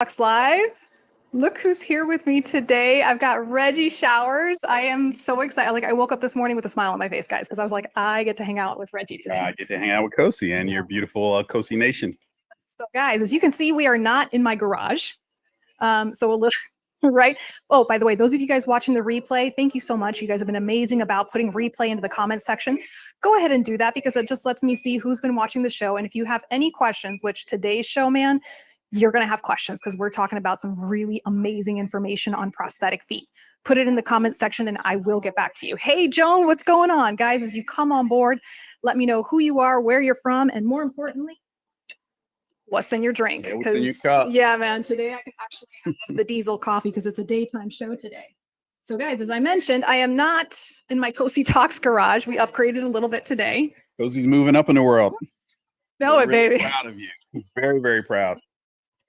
Box Live. Look who's here with me today. I've got Reggie Showers. I am so excited. Like I woke up this morning with a smile on my face, guys, because I was like, I get to hang out with Reggie today. I get to hang out with Cosi and your beautiful Cosi Nation. So guys, as you can see, we are not in my garage. So a little right. Oh, by the way, those of you guys watching the replay, thank you so much. You guys have been amazing about putting replay into the comments section. Go ahead and do that because it just lets me see who's been watching the show. And if you have any questions, which today's show, man, you're going to have questions because we're talking about some really amazing information on prosthetic feet. Put it in the comments section and I will get back to you. Hey, Joan, what's going on? Guys, as you come on board, let me know who you are, where you're from, and more importantly, what's in your drink. Because yeah, man, today I can actually have the diesel coffee because it's a daytime show today. So guys, as I mentioned, I am not in my Cosi Talks garage. We upgraded a little bit today. Cosi's moving up in the world. No, really baby. Proud of you. Very, very proud.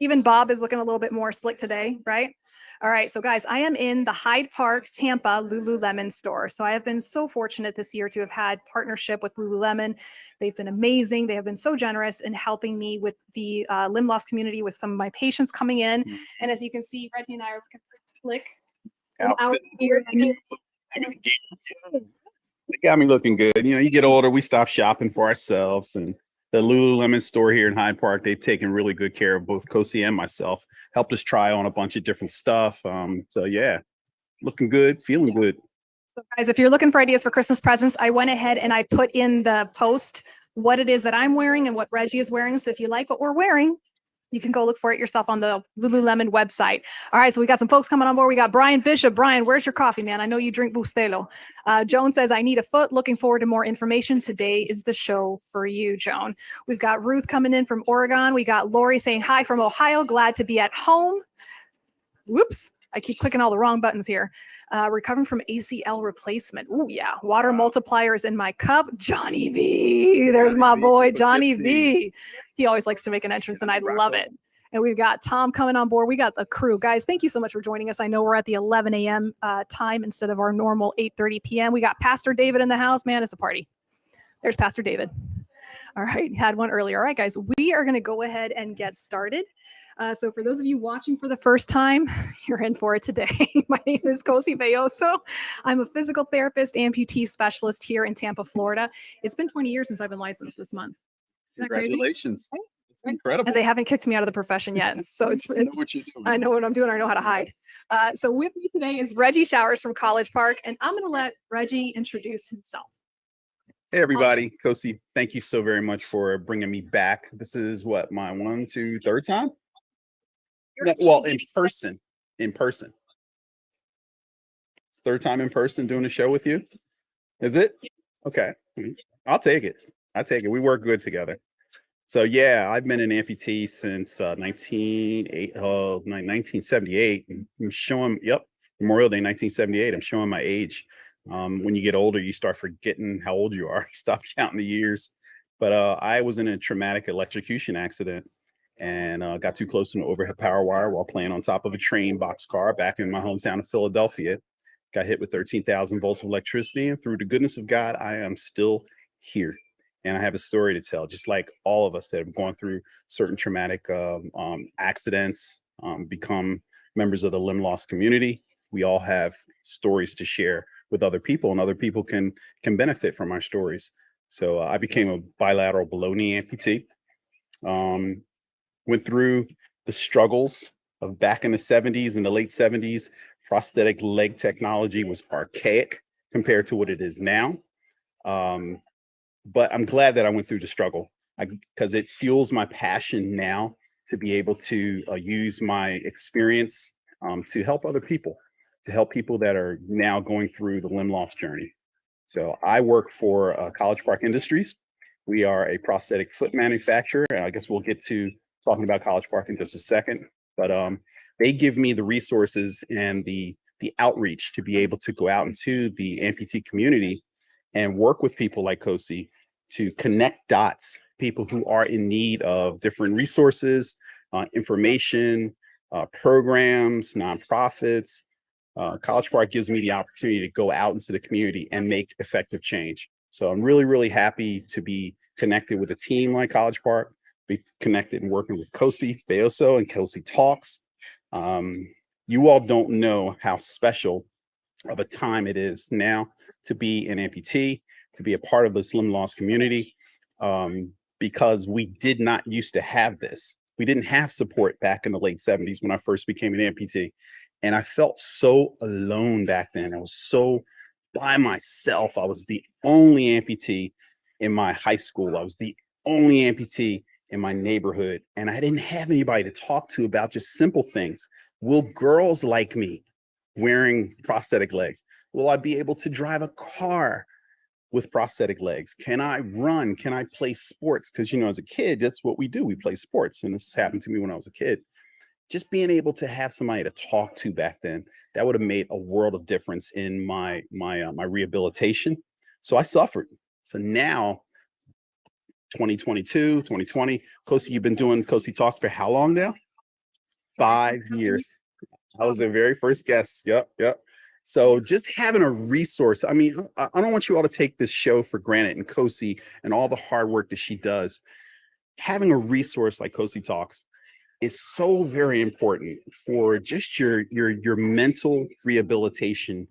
Even Bob is looking a little bit more slick today, right? All right, so guys, I am in the Hyde Park Tampa Lululemon store. So I have been so fortunate this year to have had partnership with Lululemon. They've been amazing. They have been so generous in helping me with the limb loss community with some of my patients coming in. And as you can see, Reggie and I are looking pretty slick out here. It got me looking good. You know, you get older, we stop shopping for ourselves, and the Lululemon store here in Hyde Park, they've taken really good care of both Cosi and myself, helped us try on a bunch of different stuff. So yeah, looking good, feeling good. So guys, if you're looking for ideas for Christmas presents, I went ahead and I put in the post what it is that I'm wearing and what Reggie is wearing. So if you like what we're wearing, you can go look for it yourself on the Lululemon website. All right, so we got some folks coming on board. We got Brian Bishop. Brian, where's your coffee, man? I know you drink Bustelo. Joan says, I need a foot. Looking forward to more information. Today is the show for you, Joan. We've got Ruth coming in from Oregon. We got Lori saying hi from Ohio. Glad to be at home. Whoops, I keep clicking all the wrong buttons here. Recovering from ACL replacement. Oh, yeah. Water multipliers in my cup. Johnny V. There's my boy, Johnny V. He always likes to make an entrance, and I love it. And we've got Tom coming on board. We got the crew. Guys, thank you so much for joining us. I know we're at the 11 a.m. Time instead of our normal 8:30 p.m. We got Pastor David in the house. Man, it's a party. There's Pastor David. All right. Had one earlier. All right, guys. We are going to go ahead and get started. So for those of you watching for the first time, you're in for it today. My name is Cosi Belloso. I'm a physical therapist, amputee specialist here in Tampa, Florida. It's been 20 years since I've been licensed this month. Congratulations. It's incredible. And they haven't kicked me out of the profession yet. So I know what you're doing. I know what I'm doing. I know how to hide. So with me today is Reggie Showers from College Park, and I'm going to let Reggie introduce himself. Hey, everybody. Cosi, thank you so very much for bringing me back. This is what, my third time? Well, in person. Third time in person doing a show with you. Is it? Okay. I'll take it. We work good together. So yeah, I've been an amputee since 1978. I'm showing, Memorial Day 1978. I'm showing my age. When you get older, you start forgetting how old you are. You stop counting the years. But I was in a traumatic electrocution accident and got too close to an overhead power wire while playing on top of a train boxcar back in my hometown of Philadelphia. Got hit with 13,000 volts of electricity, and through the goodness of God, I am still here. And I have a story to tell, just like all of us that have gone through certain traumatic accidents, become members of the limb loss community. We all have stories to share with other people, and other people can benefit from our stories. So I became a bilateral below knee amputee. Went through the struggles of back in the 70s and the late 70s. Prosthetic leg technology was archaic compared to what it is now. But I'm glad that I went through the struggle because it fuels my passion now to be able to use my experience to help other people, that are now going through the limb loss journey. So I work for College Park Industries. We are a prosthetic foot manufacturer, and I guess we'll get to talking about College Park in just a second. But they give me the resources and the outreach to be able to go out into the amputee community and work with people like Cosi to connect dots, people who are in need of different resources, information, programs, nonprofits. College Park gives me the opportunity to go out into the community and make effective change. So I'm really, really happy to be connected with a team like College Park, be connected and working with Cosi, Beoso, and Cosi Talks. You all don't know how special of a time it is now to be an amputee, to be a part of this limb loss community, because we did not used to have this. We didn't have support back in the late 70s when I first became an amputee. And I felt so alone back then. I was so by myself. I was the only amputee in my high school. I was the only amputee in my neighborhood. And I didn't have anybody to talk to about just simple things. Will girls like me wearing prosthetic legs? Will I be able to drive a car with prosthetic legs? Can I run? Can I play sports? Because, you know, as a kid, that's what we do. We play sports. And this happened to me when I was a kid. Just being able to have somebody to talk to back then, that would have made a world of difference in my rehabilitation. So I suffered. So now 2022, 2020, Cosi, you've been doing Cosi Talks for how long now? 5 years. I was their very first guest. Yep. So just having a resource. I mean, I don't want you all to take this show for granted, and Cosi and all the hard work that she does. Having a resource like Cosi Talks is so very important for just your mental rehabilitation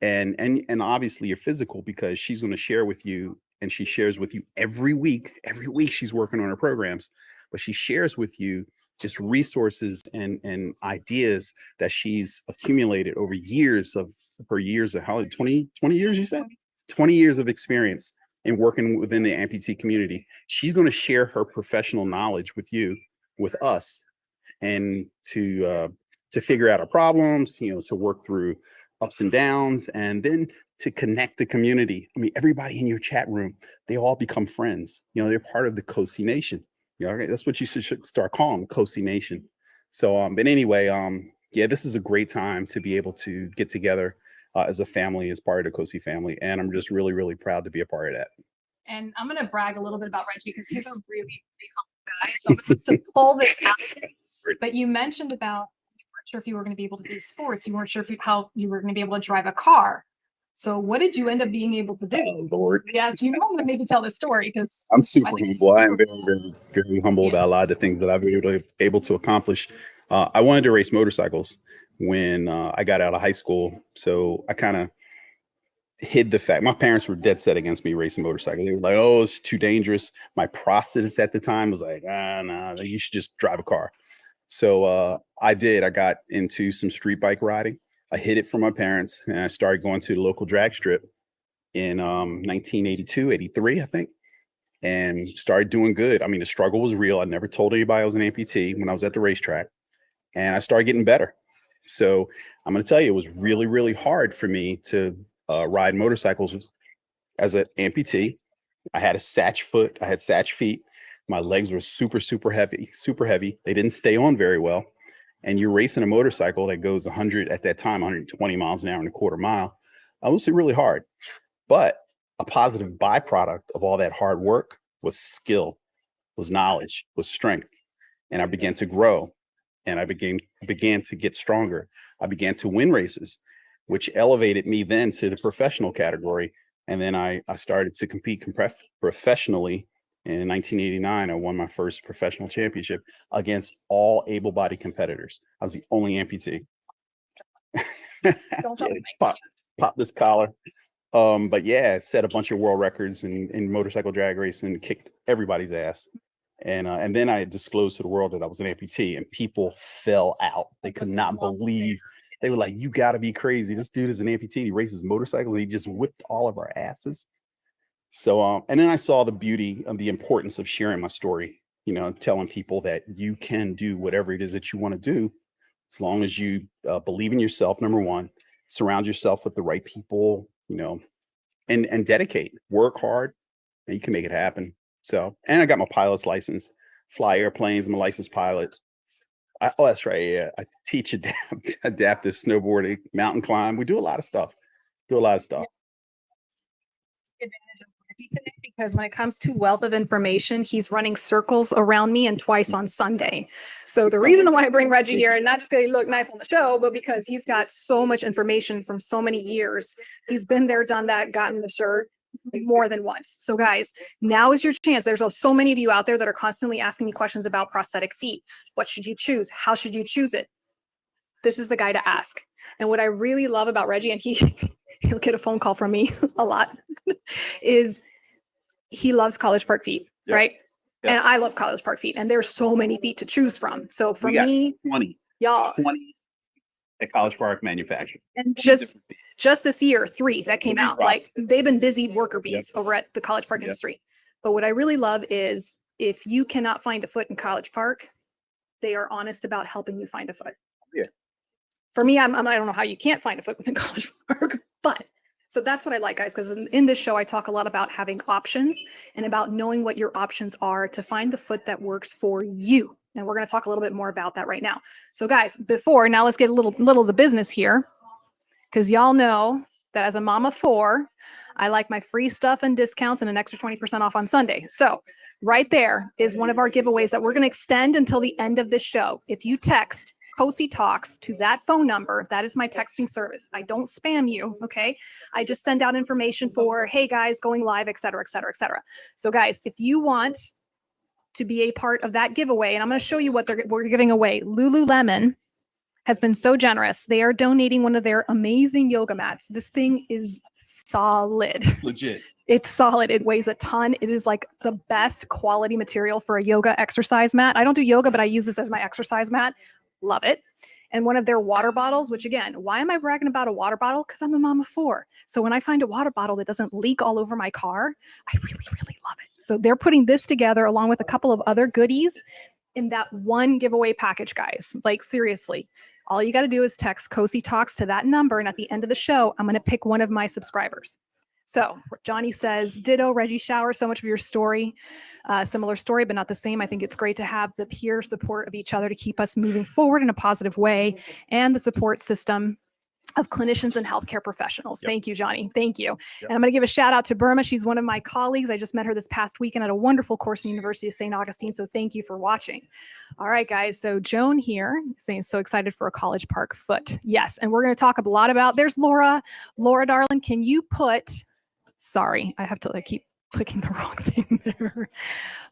and obviously your physical, because she's going to share with you, and she shares with you every week. Every week she's working on her programs, but she shares with you just resources and ideas that she's accumulated over years of her years of how 20 years, you said 20 years of experience in working within the amputee community. She's going to share her professional knowledge with you, with us, and to figure out our problems, you know, to work through ups and downs, and then to connect the community. I mean, everybody in your chat room, they all become friends. You know, they're part of the Cosi Nation. You know, that's what you should start calling Cosi Nation. So, but anyway, yeah, this is a great time to be able to get together as a family, as part of the Cosi family, and I'm just really, really proud to be a part of that. And I'm going to brag a little bit about Reggie because he's a really big guy. So I'm going to have to pull this out. But you mentioned about you weren't sure if you were going to be able to do sports. You weren't sure if how you were going to be able to drive a car. So what did you end up being able to do? Oh, Lord. Yes, you want to maybe tell the story because I'm super humble. I am very, very, very humble about a lot of the things that I've been able to accomplish. I wanted to race motorcycles when I got out of high school. So I kind of hid the fact. My parents were dead set against me racing motorcycles. They were like, oh, it's too dangerous. My prosthetist at the time was like, nah, you should just drive a car. So I did. I got into some street bike riding. I hid it from my parents, and I started going to the local drag strip in 1982, 83, I think, and started doing good. I mean, the struggle was real. I never told anybody I was an amputee when I was at the racetrack, and I started getting better. So I'm going to tell you, it was really, really hard for me to ride motorcycles as an amputee. I had a Satch foot. I had Satch feet. My legs were super, super heavy, super heavy. They didn't stay on very well. And you're racing a motorcycle that goes 100 at that time, 120 miles an hour and a quarter mile. It was really hard. But a positive byproduct of all that hard work was skill, was knowledge, was strength. And I began to grow, and I began to get stronger. I began to win races, which elevated me then to the professional category. And then I started to compete professionally. In 1989, I won my first professional championship against all able-bodied competitors. I was the only amputee. Pop this collar. But yeah, set a bunch of world records in motorcycle drag racing, kicked everybody's ass. And then I disclosed to the world that I was an amputee, and people fell out. They could not believe. They were like, you got to be crazy. This dude is an amputee. He races motorcycles, and he just whipped all of our asses. So, and then I saw the beauty of the importance of sharing my story, you know, telling people that you can do whatever it is that you want to do, as long as you believe in yourself, number one, surround yourself with the right people, you know, and dedicate, work hard, and you can make it happen. So, and I got my pilot's license, fly airplanes. I'm a licensed pilot. Oh, that's right. Yeah. I teach adaptive snowboarding, mountain climb. We do a lot of stuff. Advantage of Reggie today because when it comes to wealth of information, he's running circles around me and twice on Sunday. So the reason why I bring Reggie here, and not just because he look nice on the show, but because he's got so much information from so many years. He's been there, done that, gotten the shirt. more than once. So guys, now is your chance. There's so many of you out there that are constantly asking me questions about prosthetic feet. What should you choose? How should you choose it? This is the guy to ask. And what I really love about Reggie, and he'll get a phone call from me a lot, is he loves College Park feet, Yep. right? Yep. And I love College Park feet. And there's so many feet to choose from. So for We got me, 20 y'all, at College Park manufactured. and just this year, 3 that came out. Like they've been busy worker bees over at the College Park industry. But what I really love is if you cannot find a foot in College Park, they are honest about helping you find a foot. Yeah. For me, I don't know how you can't find a foot within College Park, but so that's what I like, guys, because in this show, I talk a lot about having options and about knowing what your options are to find the foot that works for you. And we're going to talk a little bit more about that right now. So guys, now let's get a little of the business here, because y'all know that as a mom of 4, I like my free stuff and discounts and an extra 20% off on Sunday. So right there is one of our giveaways that we're going to extend until the end of this show. If you text Cosi Talks to that phone number, that is my texting service. I don't spam you, okay? I just send out information for, hey guys, going live, et cetera, et cetera, et cetera. So guys, if you want to be a part of that giveaway, and I'm going to show you what we're giving away. Lululemon has been so generous. They are donating one of their amazing yoga mats. This thing is solid. Legit. It's solid. It weighs a ton. It is like the best quality material for a yoga exercise mat. I don't do yoga, but I use this as my exercise mat. Love it. And one of their water bottles, which again, why am I bragging about a water bottle? Because I'm a mom of 4. So when I find a water bottle that doesn't leak all over my car, I really, really love it. So they're putting this together along with a couple of other goodies in that one giveaway package, guys. Like seriously, all you got to do is text Cosi Talks to that number. And at the end of the show, I'm going to pick one of my subscribers. So Johnny says, ditto, Reggie Shower, so much of your story. Similar story, but not the same. I think it's great to have the peer support of each other to keep us moving forward in a positive way, and the support system of clinicians and healthcare professionals. Thank you, Johnny. Thank you. And I'm going to give a shout out to Burma. She's one of my colleagues. I just met her this past weekend at a wonderful course in University of St. Augustine. So thank you for watching. All right, guys. So Joan here saying so excited for a College Park foot. Yes. And we're going to talk a lot about, there's Laura. Laura, darling, can you put, sorry, I have to keep clicking the wrong thing there.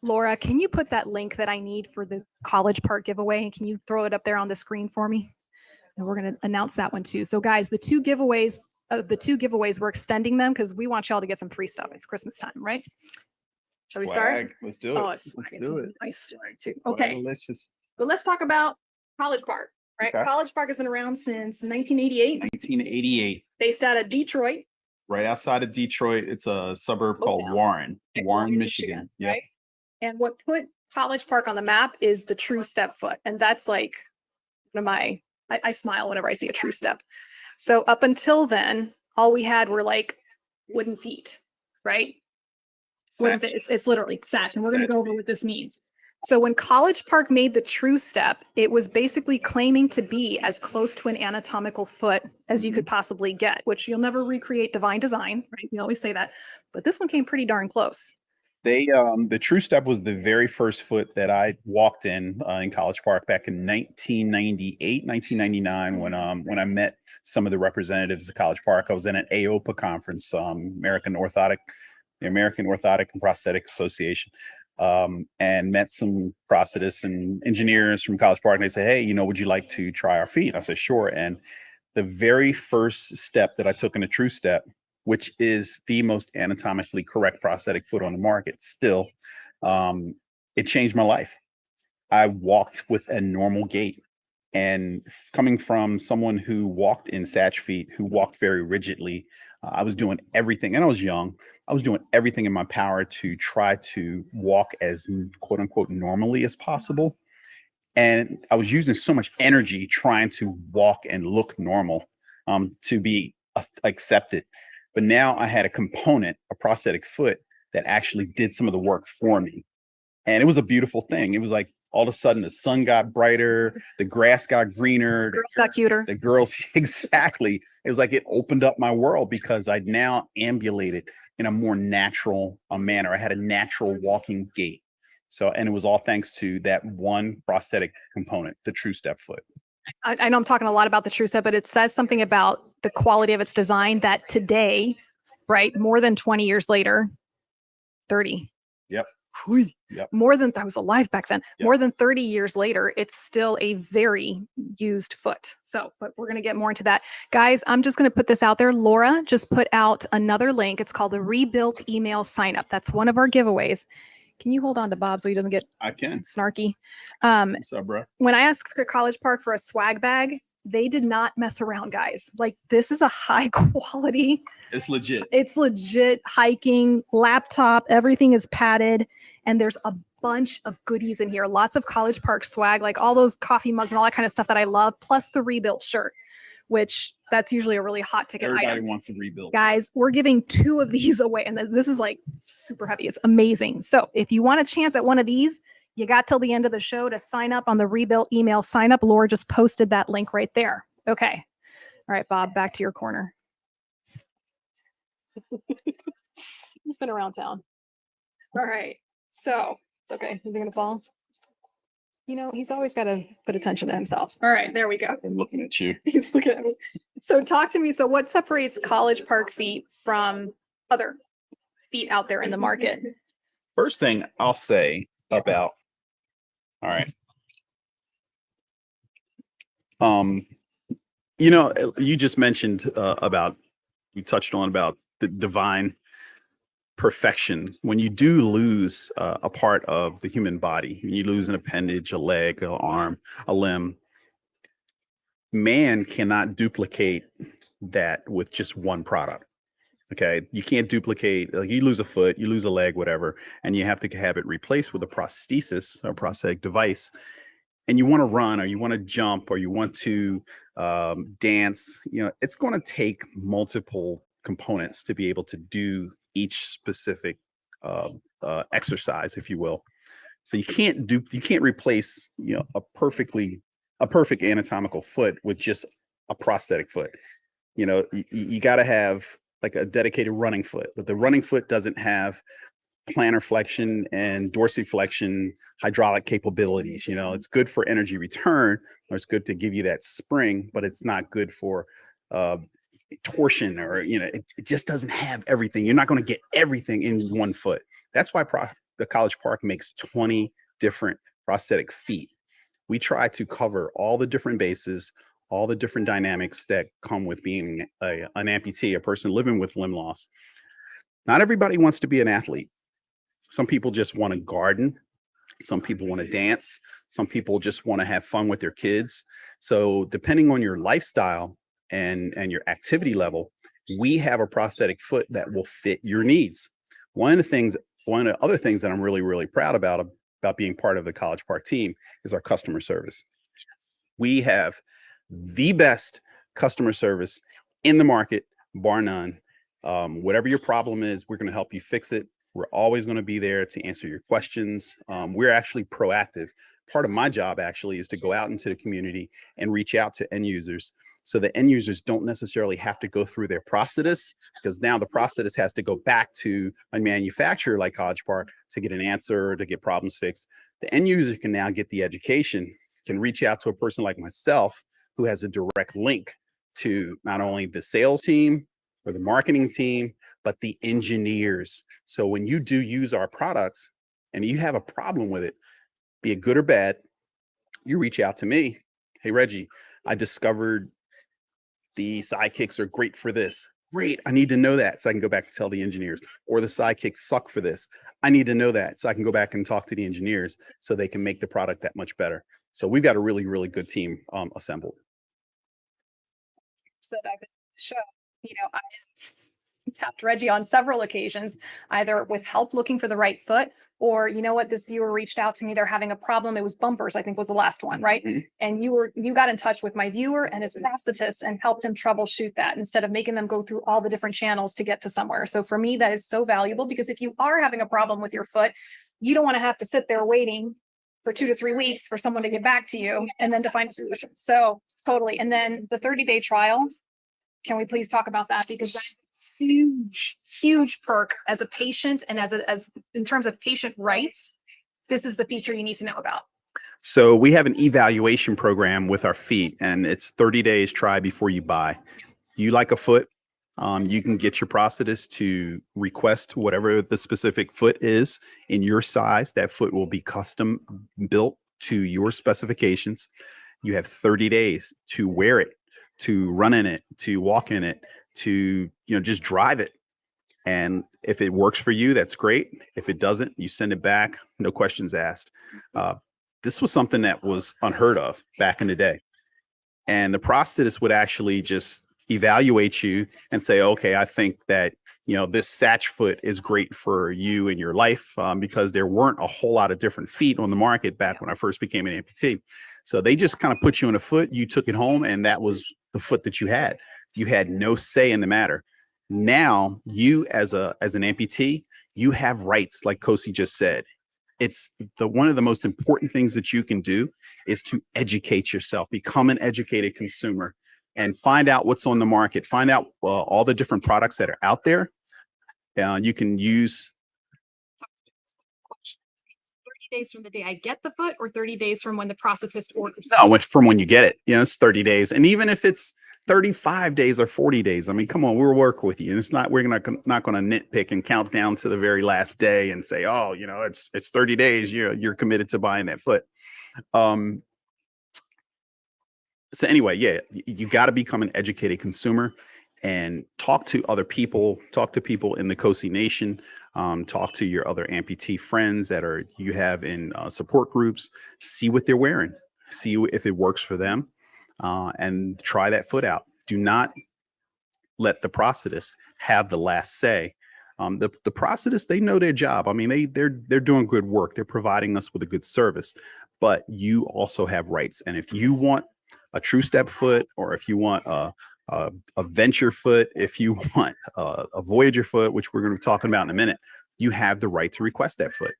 Laura, can you put that link that I need for the College Park giveaway? And can you throw it up there on the screen for me? And we're going to announce that one too. So guys, the two giveaways, we're extending them because we want y'all to get some free stuff. It's Christmas time, right? Shall we start? Let's do it. Oh, let's do it. Nice swag too. Okay. But let's talk about College Park, right? Okay. College Park has been around since 1988. 1988. Based out of Detroit. Right outside of Detroit. It's a suburb called Warren, Michigan. Yep. Right? And what put College Park on the map is the true step foot. And that's like one of my, I smile whenever I see a true step. So up until then, all we had were like wooden feet, right? It's literally Satch. And we're going to go over what this means. So when College Park made the true step, it was basically claiming to be as close to an anatomical foot as you could possibly get, which you'll never recreate divine design, right? We always say that, but this one came pretty darn close. The true step was the very first foot that I walked in College Park back in 1998, 1999, when I met some of the representatives of College Park. I was in an AOPA conference, the American Orthotic and Prosthetic Association. And met some prosthetists and engineers from College Park, and they said, hey, would you like to try our feet? I said, sure. And the very first step that I took in a true step, which is the most anatomically correct prosthetic foot on the market still, it changed my life. I walked with a normal gait. And coming from someone who walked in Satch feet, who walked very rigidly, I was doing everything, and I was young. I was doing everything in my power to try to walk as quote unquote normally as possible. And I was using so much energy trying to walk and look normal to be accepted. But now I had a prosthetic foot that actually did some of the work for me. And it was a beautiful thing. It was like all of a sudden the sun got brighter, the grass got greener, the girls got cuter. The girls, exactly. It was like it opened up my world because I'd now ambulated in a more natural manner. I had a natural walking gait. So, and it was all thanks to that one prosthetic component, the true step foot. I know I'm talking a lot about the true step, but it says something about the quality of its design that today right? More than 20 years later, 30. Yep. Whew. Yep. More than I was alive back then. Yep. More than 30 years later, it's still a very used foot. So, but we're going to get more into that. Guys, I'm just going to put this out there. Laura just put out another link. It's called the Rebuilt Email Sign Up. That's one of our giveaways. Can you hold on to Bob so he doesn't get I can. snarky? What's up, bro? When I asked for College Park for a swag bag, they did not mess around, guys. Like, this is a high quality. It's legit. It's legit hiking laptop. Everything is padded, and there's a bunch of goodies in here. Lots of College Park swag, like all those coffee mugs and all that kind of stuff that I love, plus the rebuilt shirt, which that's usually a really hot ticket Everybody item. wants a rebuild. Guys, we're giving 2 of these away, and this is like super heavy. It's amazing. So if you want a chance at one of these, you got till the end of the show to sign up on the Rebuilt Email Sign Up. Laura just posted that link right there. Okay. All right, Bob, back to your corner. He's been around town. All right. So it's okay. Is he going to fall? You know, he's always got to put attention to himself. All right. There we go. I'm looking at you. He's looking at me. So talk to me. So what separates College Park feet from other feet out there in the market? First thing I'll say about, all right. You know, you just mentioned about, you touched on about the divine perfection. When you do lose a part of the human body, when you lose an appendage, a leg, an arm, a limb, man cannot duplicate that with just one product. Okay, you can't duplicate, like you lose a foot, you lose a leg, whatever, and you have to have it replaced with a prosthesis or prosthetic device. And you want to run, or you want to jump, or you want to dance, you know, it's going to take multiple components to be able to do each specific exercise, if you will. So you can't replace, you know, a perfect anatomical foot with just a prosthetic foot. You know, you got to have like a dedicated running foot, but the running foot doesn't have plantar flexion and dorsiflexion hydraulic capabilities. You know, it's good for energy return, or it's good to give you that spring, but it's not good for torsion, or, you know, it just doesn't have everything. You're not going to get everything in one foot. That's why the College Park makes 20 different prosthetic feet. We try to cover all the different bases, all the different dynamics that come with being an amputee, a person living with limb loss. Not everybody wants to be an athlete. Some people just want to garden. Some people want to dance. Some people just want to have fun with their kids. So depending on your lifestyle and your activity level, we have a prosthetic foot that will fit your needs. One of the other things that I'm really, really proud about being part of the College Park team is our customer service. We have the best customer service in the market, bar none. Whatever your problem is, we're going to help you fix it. We're always going to be there to answer your questions. We're actually proactive. Part of my job actually is to go out into the community and reach out to end users, so the end users don't necessarily have to go through their prosthetist, because now the prosthetist has to go back to a manufacturer like College Park to get an answer, to get problems fixed. The end user can now get the education, can reach out to a person like myself who has a direct link to not only the sales team or the marketing team, but the engineers. So when you do use our products and you have a problem with it, be it good or bad, you reach out to me. Hey, Reggie, I discovered the sidekicks are great for this. Great, I need to know that so I can go back and tell the engineers. Or the sidekicks suck for this. I need to know that so I can go back and talk to the engineers so they can make the product that much better. So we've got a really, really good team assembled. So that I've been on the show, you know, I have tapped Reggie on several occasions, either with help looking for the right foot, or, you know what, this viewer reached out to me, they're having a problem. It was bumpers, I think was the last one, right? Mm-hmm. And you got in touch with my viewer and his prosthetist and helped him troubleshoot that instead of making them go through all the different channels to get to somewhere. So for me, that is so valuable, because if you are having a problem with your foot, you don't want to have to sit there waiting for 2 to 3 weeks for someone to get back to you and then to find a solution. So totally. And then the 30-day trial, can we please talk about that? Because that's a huge perk as a patient, and as in terms of patient rights, this is the feature you need to know about. So we have an evaluation program with our feet, and it's 30 days try before you buy. You like a foot, You can get your prosthetist to request whatever the specific foot is in your size. That foot will be custom built to your specifications. You have 30 days to wear it, to run in it, to walk in it, to just drive it. And if it works for you, that's great. If it doesn't, you send it back, no questions asked. This was something that was unheard of back in the day. And the prosthetist would actually just evaluate you and say, okay, I think that, this Satch foot is great for you in your life, because there weren't a whole lot of different feet on the market back when I first became an amputee. So they just kind of put you on a foot, you took it home, and that was the foot that you had. You had no say in the matter. Now you as an amputee, you have rights, like Cosi just said. It's one of the most important things that you can do is to educate yourself, become an educated consumer, and find out what's on the market, find out all the different products that are out there. You can use 30 days from the day I get the foot, or 30 days from when the prosthetist orders? No, from when you get it. It's 30 days. And even if it's 35 days or 40 days, I mean, come on, we'll work with you. And we're not going to nitpick and count down to the very last day and say, oh, it's 30 days. You're committed to buying that foot. So anyway, yeah, you got to become an educated consumer and talk to other people, talk to people in the Cosi Nation, talk to your other amputee friends that you have in support groups, see what they're wearing, see if it works for them, and try that foot out. Do not let the prosthetist have the last say. The prosthetists, they know their job. I mean, they're doing good work. They're providing us with a good service, but you also have rights. And if you want a true step foot, or if you want a venture foot, if you want a Voyager foot, which we're going to be talking about in a minute, you have the right to request that foot.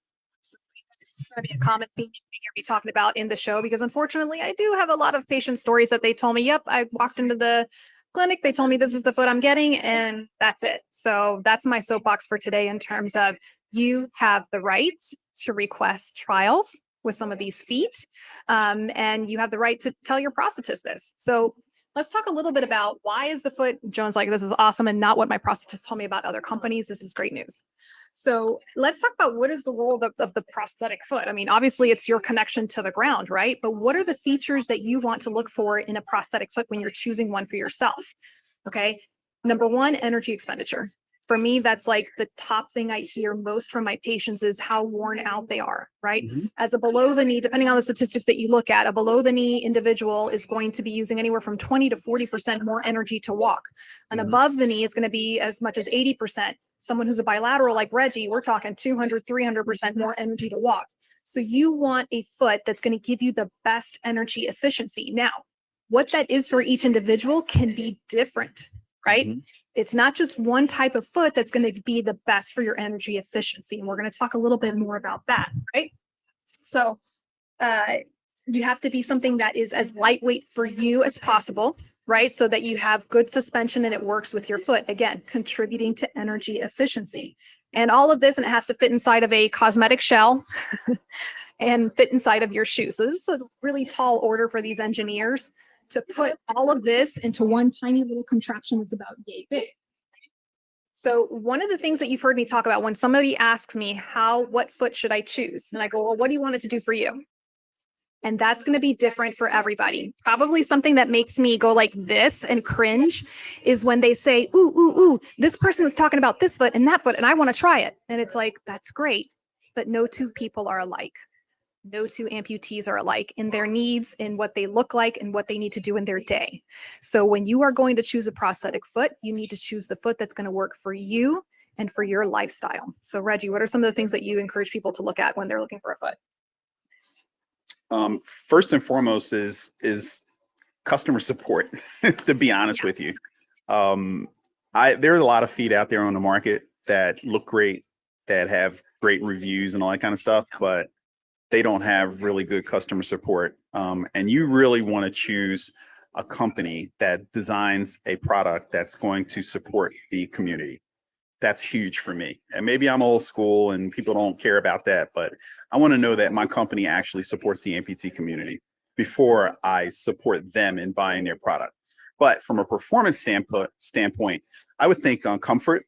This is going to be a common theme you hear me talking about in the show, because unfortunately I do have a lot of patient stories that they told me, yep, I walked into the clinic, they told me this is the foot I'm getting, and that's it. So that's my soapbox for today in terms of you have the right to request trials with some of these feet, and you have the right to tell your prosthetist this. So let's talk a little bit about why is the foot, Joan's like, this is awesome and not what my prosthetist told me about other companies. This is great news. So let's talk about what is the role of the prosthetic foot. I mean, obviously it's your connection to the ground, right? But what are the features that you want to look for in a prosthetic foot when you're choosing one for yourself? Okay. Number one, energy expenditure. For me, that's like the top thing I hear most from my patients is how worn out they are, right? Mm-hmm. As a below the knee, depending on the statistics that you look at, a below the knee individual is going to be using anywhere from 20 to 40% more energy to walk. And above the knee is going to be as much as 80%. Someone who's a bilateral like Reggie, we're talking 200, 300% more energy to walk. So you want a foot that's going to give you the best energy efficiency. Now, what that is for each individual can be different, right? Mm-hmm. It's not just one type of foot that's going to be the best for your energy efficiency. And we're going to talk a little bit more about that, right? So you have to be something that is as lightweight for you as possible, right? So that you have good suspension and it works with your foot. Again, contributing to energy efficiency. And all of this, and it has to fit inside of a cosmetic shell and fit inside of your shoes. So this is a really tall order for these engineers to put all of this into one tiny little contraption that's about yay big. So one of the things that you've heard me talk about when somebody asks me what foot should I choose? And I go, well, what do you want it to do for you? And that's going to be different for everybody. Probably something that makes me go like this and cringe is when they say, ooh, ooh, ooh, this person was talking about this foot and that foot, and I want to try it. And it's like, that's great. But no two people are alike. No two amputees are alike in their needs, in what they look like, and what they need to do in their day. So when you are going to choose a prosthetic foot, you need to choose the foot that's going to work for you and for your lifestyle. So Reggie, what are some of the things that you encourage people to look at when they're looking for a foot? First and foremost is customer support, to be honest with you. There's a lot of feet out there on the market that look great, that have great reviews and all that kind of stuff, but they don't have really good customer support. And you really want to choose a company that designs a product that's going to support the community. That's huge for me. And maybe I'm old school and people don't care about that, but I want to know that my company actually supports the amputee community. before I support them in buying their product. But from a performance standpoint, I would think comfort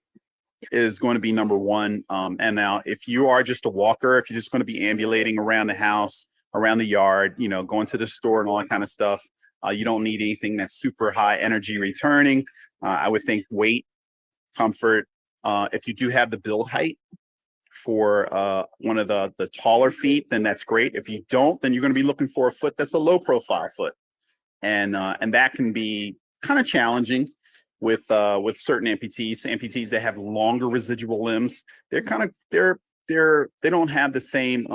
is going to be number one. And now if you are just a walker, if you're just going to be ambulating around the house, around the yard, you know, going to the store and all that kind of stuff, you don't need anything that's super high energy returning. I would think weight, comfort. If you do have the build height for one of the taller feet, then that's great. If you don't, then you're going to be looking for a foot that's a low profile foot. And that can be kind of challenging with certain amputees that have longer residual limbs. They're kind of they don't have the same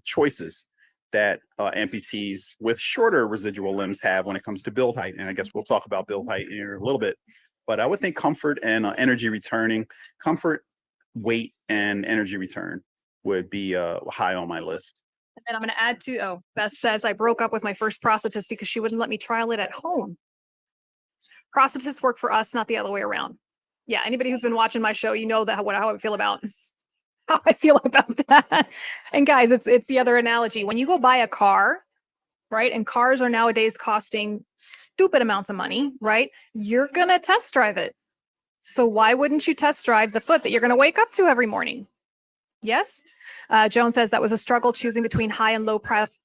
choices that amputees with shorter residual limbs have when it comes to build height. And I guess we'll talk about build height here in a little bit. But I would think comfort and energy returning, comfort, weight, and energy return would be high on my list. And I'm going to add to, oh, Beth says I broke up with my first prosthetist because she wouldn't let me trial it at home. Prosthetists work for us, not the other way around. Yeah, anybody who's been watching my show, you know that how I feel about that. And guys, it's the other analogy. When you go buy a car, right? And cars are nowadays costing stupid amounts of money, right? You're going to test drive it. So why wouldn't you test drive the foot that you're going to wake up to every morning? Yes. Joan says that was a struggle choosing between high and low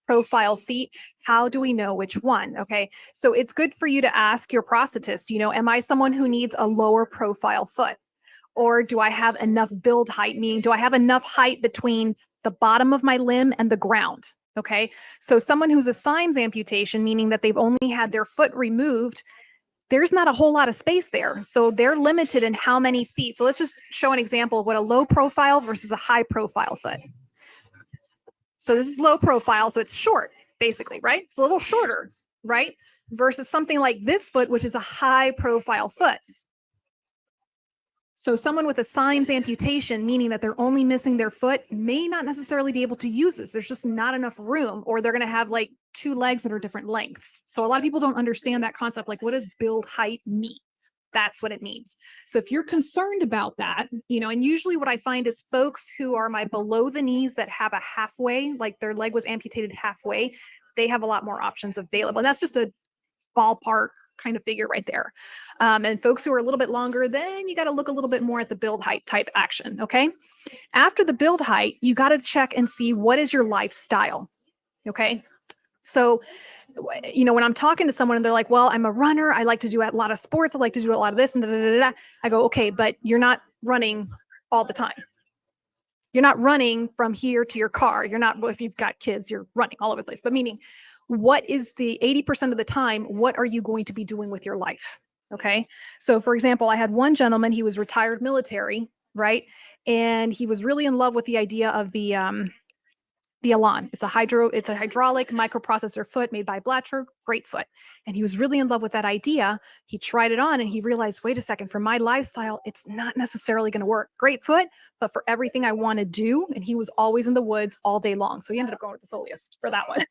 profile feet. How do we know which one? Okay. So it's good for you to ask your prosthetist, you know, am I someone who needs a lower profile foot? Or do I have enough build height? Meaning, do I have enough height between the bottom of my limb and the ground? Okay. So someone who's a Symes amputation, meaning that they've only had their foot removed, there's not a whole lot of space there. So they're limited in how many feet. So let's just show an example of what a low profile versus a high profile foot. So this is low profile. So it's short, basically, right? It's a little shorter, right? Versus something like this foot, which is a high profile foot. So someone with a Symes amputation, meaning that they're only missing their foot, may not necessarily be able to use this. There's just not enough room, or they're going to have like two legs that are different lengths. So a lot of people don't understand that concept. Like, what does build height mean? That's what it means. So if you're concerned about that, you know, and usually what I find is folks who are my below the knees that have a halfway, like their leg was amputated halfway, they have a lot more options available. And that's just a ballpark kind of figure right there. And folks who are a little bit longer, then you got to look a little bit more at the build height type action. Okay. After the build height, you got to check and see what is your lifestyle. Okay. So, you know, when I'm talking to someone and they're like, well, I'm a runner. I like to do a lot of sports. I like to do a lot of this and da, da, da, da. I go, okay, but you're not running all the time. You're not running from here to your car. You're not, well, if you've got kids, you're running all over the place, but meaning what is the 80% of the time, what are you going to be doing with your life? Okay. So for example, I had one gentleman, he was retired military, right? And he was really in love with the idea of the Aaaand. It's a hydraulic microprocessor foot made by Blatcher, great foot. And he was really in love with that idea. He tried it on and he realized, wait a second, for my lifestyle, it's not necessarily going to work. Great foot, but for everything I want to do, and he was always in the woods all day long. So he ended up going with the Soleus for that one.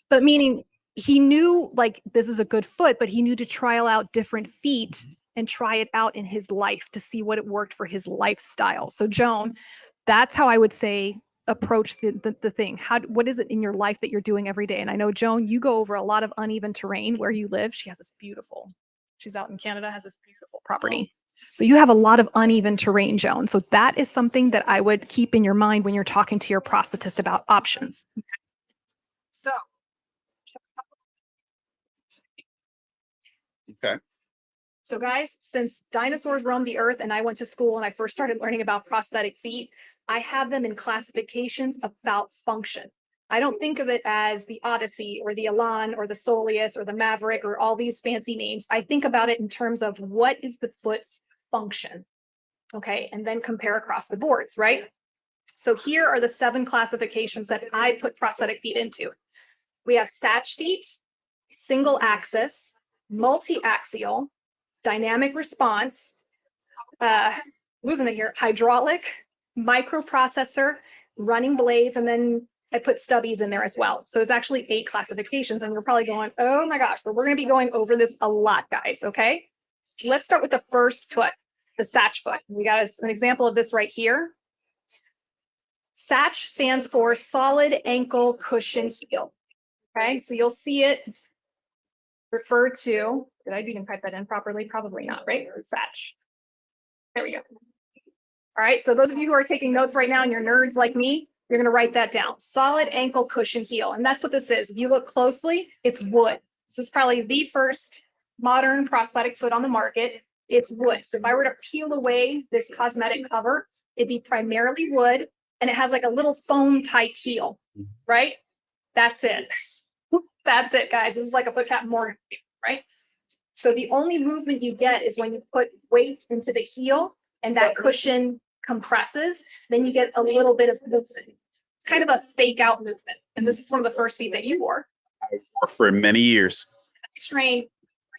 But meaning he knew like this is a good foot, but he knew to trial out different feet and try it out in his life to see what it worked for his lifestyle. So Joan, that's how I would say approach the thing. What is it in your life that you're doing every day? And I know, Joan, you go over a lot of uneven terrain where you live. She's out in Canada, has this beautiful property. So you have a lot of uneven terrain, Joan. So that is something that I would keep in your mind when you're talking to your prosthetist about options. Okay. So guys, since dinosaurs roamed the earth and I went to school and I first started learning about prosthetic feet, I have them in classifications about function. I don't think of it as the Odyssey or the Aaaand or the Soleus or the Maverick or all these fancy names. I think about it in terms of what is the foot's function. Okay. And then compare across the boards, right? So here are the 7 classifications that I put prosthetic feet into. We have Satch feet, single axis, multi-axial, dynamic response, losing it here, hydraulic, microprocessor, running blades, and then I put Stubbies in there as well. So it's actually 8 classifications, and you're probably going, oh my gosh, but we're going to be going over this a lot, guys. Okay. So let's start with the first foot, the Satch foot. We got an example of this right here. Satch stands for solid ankle cushion heel. Okay, so you'll see it referred to, did I even type that in properly? Probably not, right? Satch. There we go. All right, so those of you who are taking notes right now and you're nerds like me, you're going to write that down. Solid ankle cushion heel. And that's what this is. If you look closely, it's wood. This is probably the first modern prosthetic foot on the market. It's wood. So if I were to peel away this cosmetic cover, it'd be primarily wood, and it has like a little foam type heel, right? That's it. That's it, guys. This is like a foot cap Morgan, right? So the only movement you get is when you put weight into the heel and that cushion compresses, then you get a little bit of movement. It's kind of a fake out movement. And this is one of the first feet that you wore. I wore for many years. I trained,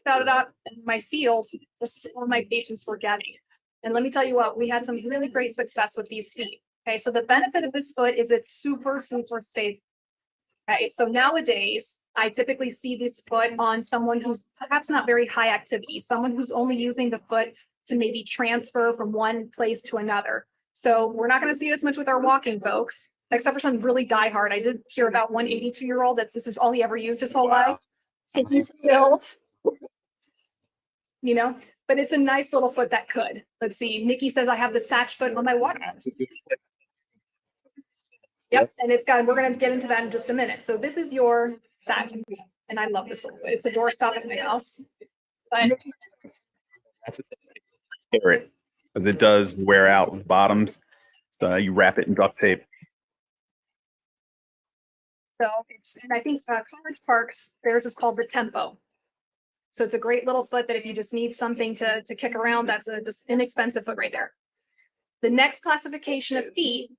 shouted out in my field. This is all my patients were getting. And let me tell you what, we had some really great success with these feet. Okay, so the benefit of this foot is it's super stable. Okay, so nowadays, I typically see this foot on someone who's perhaps not very high activity, someone who's only using the foot to maybe transfer from one place to another. So we're not going to see this much with our walking folks, except for some really diehard. I did hear about one 82-year-old that this is all he ever used his whole life. So he's still, you know, but it's a nice little foot that could. Let's see. Nikki says, I have the Satch foot on my water. Yep, and it's got, we're going to get into that in just a minute. So this is your Satch, and I love this little foot. It's a doorstop at my house. But That's a carrot, because it does wear out with bottoms. So you wrap it in duct tape. so it's, and I think College Park's, theirs is called the Tempo. So it's a great little foot that if you just need something to kick around, that's a just inexpensive foot right there. The next classification of feet,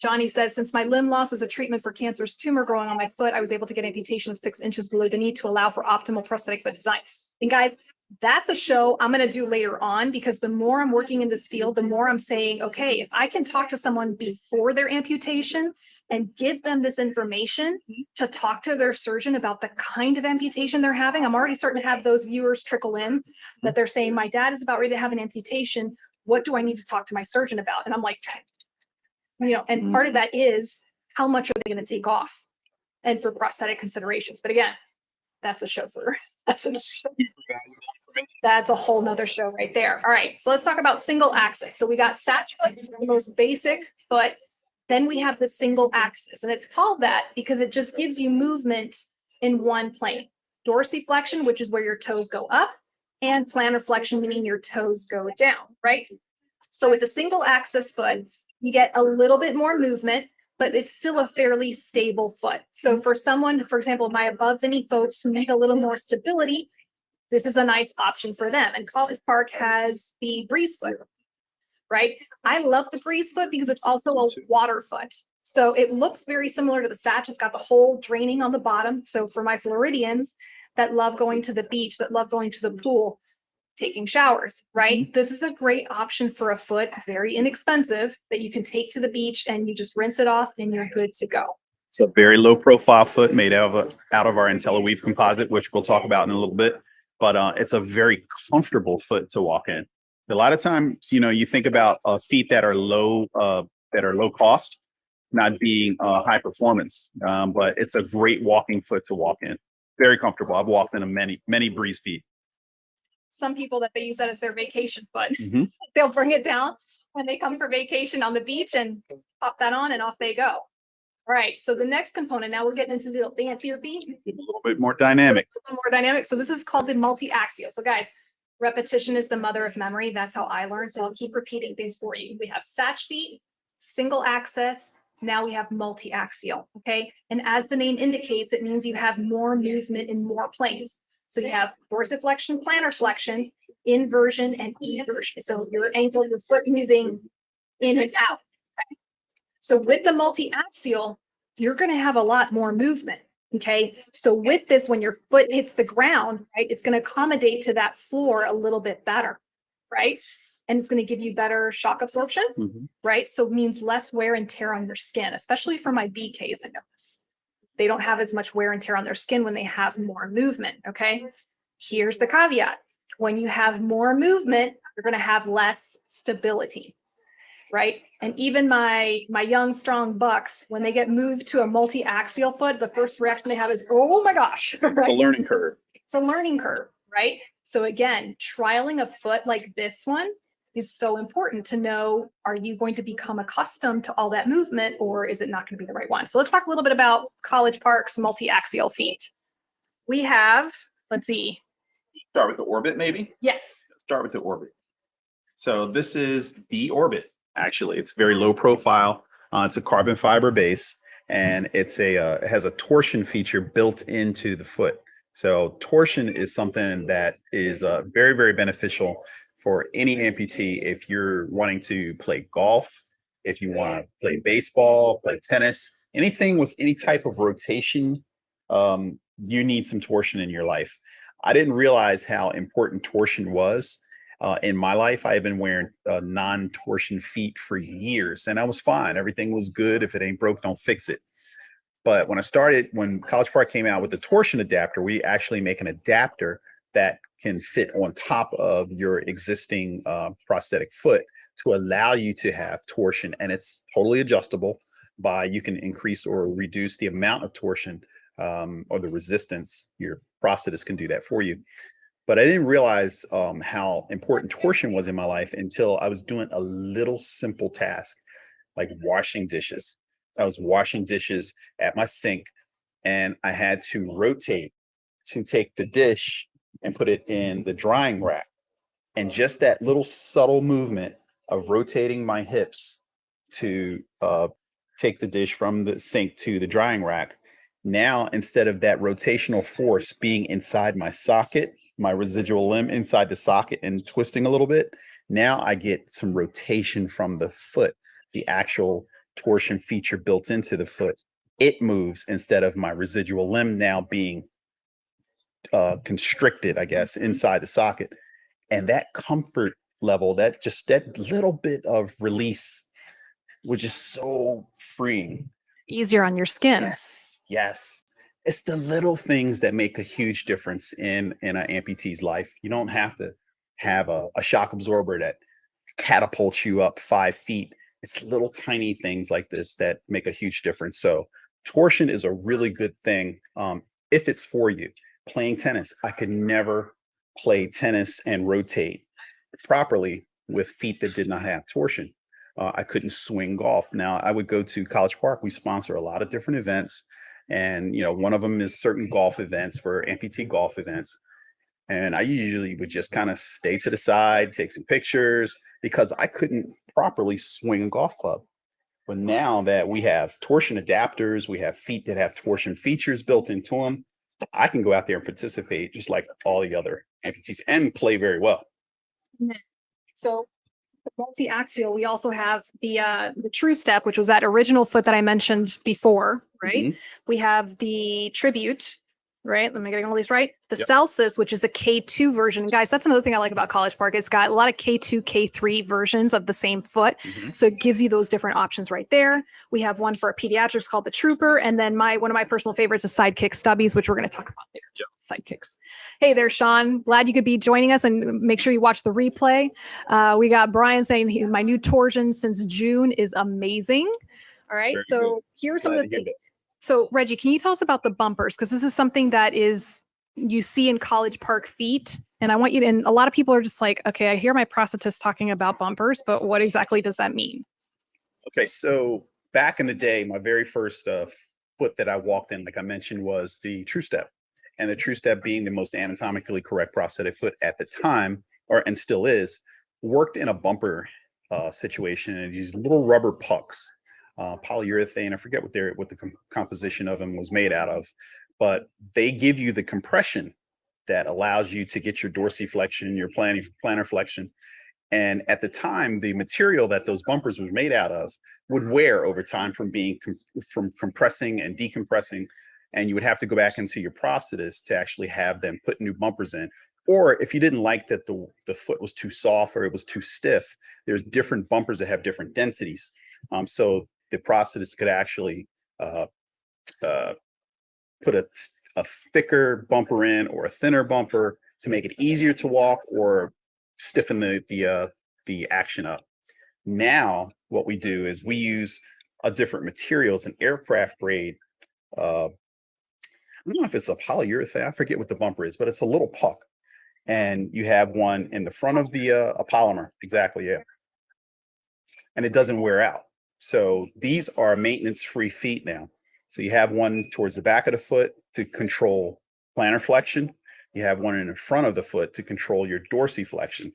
Johnny says, since my limb loss was a treatment for cancerous tumor growing on my foot, I was able to get amputation of 6 inches below the knee to allow for optimal prosthetic foot design. And guys, that's a show I'm going to do later on, because the more I'm working in this field, the more I'm saying, okay, if I can talk to someone before their amputation and give them this information to talk to their surgeon about the kind of amputation they're having, I'm already starting to have those viewers trickle in that they're saying, my dad is about ready to have an amputation. What do I need to talk to my surgeon about? And I'm like, you know, and part of that is how much are they going to take off and for prosthetic considerations. But again, that's a show for, that's a whole nother show right there. All right, so let's talk about single axis. So we got Satch foot, which is the most basic, but then we have the single axis, and it's called that because it just gives you movement in one plane. Dorsiflexion, which is where your toes go up, and plantar flexion, meaning your toes go down, right? So with the single axis foot, you get a little bit more movement, but it's still a fairly stable foot. So for someone, for example, my above the knee folks who need a little more stability, this is a nice option for them. And College Park has the breeze foot, right? I love the breeze foot because it's also a water foot. So it looks very similar to the Satch. It's got the hole draining on the bottom. So for my Floridians that love going to the beach, that love going to the pool, taking showers, right? This is a great option for a foot, very inexpensive, that you can take to the beach and you just rinse it off and you're good to go. It's a very low profile foot made out of our IntelliWeave composite, which we'll talk about in a little bit. But it's a very comfortable foot to walk in. A lot of times, you know, you think about feet that are low cost, not being high performance, but it's a great walking foot to walk in. Very comfortable. I've walked in many breeze feet. Some people that they use that as their vacation foot. They'll bring it down when they come for vacation on the beach and pop that on and off they go. All right. So the next component, now we're getting into the fancier feet. A little bit more dynamic. A little more dynamic. So this is called the multi-axial. So guys, repetition is the mother of memory. That's how I learned. So I'll keep repeating things for you. We have Satch feet, single axis. Now we have multi-axial. Okay. And as the name indicates, it means you have more movement in more planes. So you have dorsiflexion, plantar flexion, inversion, and eversion. So your ankle, your foot moving in and out. Okay? So with the multi-axial, you're going to have a lot more movement. Okay. So with this, when your foot hits the ground, right, it's going to accommodate to that floor a little bit better, right? And it's going to give you better shock absorption, right? So it means less wear and tear on your skin, especially for my BKs, I notice. They don't have as much wear and tear on their skin when they have more movement, okay? Here's the caveat. When you have more movement, you're going to have less stability. right? And even my young, strong bucks, when they get moved to a multi-axial foot, the first reaction they have is, oh my gosh, The right? learning curve. It's a learning curve, right? So again, trialing a foot like this one is so important to know, are you going to become accustomed to all that movement, or is it not going to be the right one? So let's talk a little bit about College Park's multi-axial feet. We have, let's see. Start with the Orbit, maybe? Yes. Let's start with the Orbit. So this is the Orbit, actually. It's very low profile. It's a carbon fiber base, and it has a torsion feature built into the foot. So torsion is something that is very, very beneficial for any amputee if you're wanting to play golf, if you want to play baseball, play tennis, anything with any type of rotation, you need some torsion in your life. I didn't realize how important torsion was. In my life, I have been wearing non-torsion feet for years, and I was fine. Everything was good. If it ain't broke, don't fix it. But when College Park came out with the torsion adapter, we actually make an adapter that can fit on top of your existing prosthetic foot to allow you to have torsion. And it's totally adjustable you can increase or reduce the amount of torsion or the resistance. Your prosthetist can do that for you. But I didn't realize how important torsion was in my life until I was doing a little simple task like washing dishes. I was washing dishes at my sink, and I had to rotate to take the dish and put it in the drying rack. And just that little subtle movement of rotating my hips to take the dish from the sink to the drying rack, now instead of that rotational force being inside my socket, my residual limb inside the socket and twisting a little bit, now I get some rotation from the foot, the actual torsion feature built into the foot. It moves instead of my residual limb now being constricted, I guess, inside the socket. And that comfort level, that little bit of release was just so freeing. Easier on your skin. Yes. It's the little things that make a huge difference in an amputee's life. You don't have to have a shock absorber that catapults you up 5 feet. It's little tiny things like this that make a huge difference. So torsion is a really good thing if it's for you. Playing tennis, I could never play tennis and rotate properly with feet that did not have torsion. I couldn't swing golf. Now I would go to College Park. We sponsor a lot of different events. And, one of them is certain golf events for amputee golf events. And I usually would just kind of stay to the side, take some pictures because I couldn't properly swing a golf club. But now that we have torsion adapters, we have feet that have torsion features built into them, I can go out there and participate just like all the other amputees and play very well. So multi-axial, we also have the True Step, which was that original foot that I mentioned before, right? Mhm. We have the Tribute, right? Am I getting all these right? The Yep. Celsius, which is a K2 version. Guys, that's another thing I like about College Park. It's got a lot of K2, K3 versions of the same foot. Mhm. So it gives you those different options right there. We have one for pediatrics called the Trooper. And then one of my personal favorites is Sidekick Stubbies, which we're going to talk about later. Yep. Sidekicks. Hey there, Sean. Glad you could be joining us, and make sure you watch the replay. We got Brian saying my new torsion since June is amazing. All right. Very So good. here's some Glad of to the hear things. that. So Reggie, can you tell us about the bumpers? Because this is something that you see in College Park feet. And I want you to, and a lot of people are just like, okay, I hear my prosthetist talking about bumpers, but what exactly does that mean? Okay, so back in the day, my very first foot that I walked in, like I mentioned, was the True Step. And the True Step being the most anatomically correct prosthetic foot at the time, and still is, worked in a bumper situation, and these little rubber pucks, polyurethane. I forget what the composition of them was made out of, but they give you the compression that allows you to get your dorsiflexion, your plantar flexion. And at the time, the material that those bumpers were made out of would wear over time from from compressing and decompressing. And you would have to go back into your prosthetist to actually have them put new bumpers in. Or if you didn't like that the foot was too soft or it was too stiff, there's different bumpers that have different densities. So the prosthetist could actually put a thicker bumper in or a thinner bumper to make it easier to walk or stiffen the action up. Now, what we do is we use a different material. It's an aircraft grade. I don't know if it's a polyurethane. I forget what the bumper is, but it's a little puck. And you have one in the front of the a polymer. Exactly, yeah. And it doesn't wear out. So these are maintenance-free feet now. So you have one towards the back of the foot to control plantar flexion. You have one in the front of the foot to control your dorsiflexion.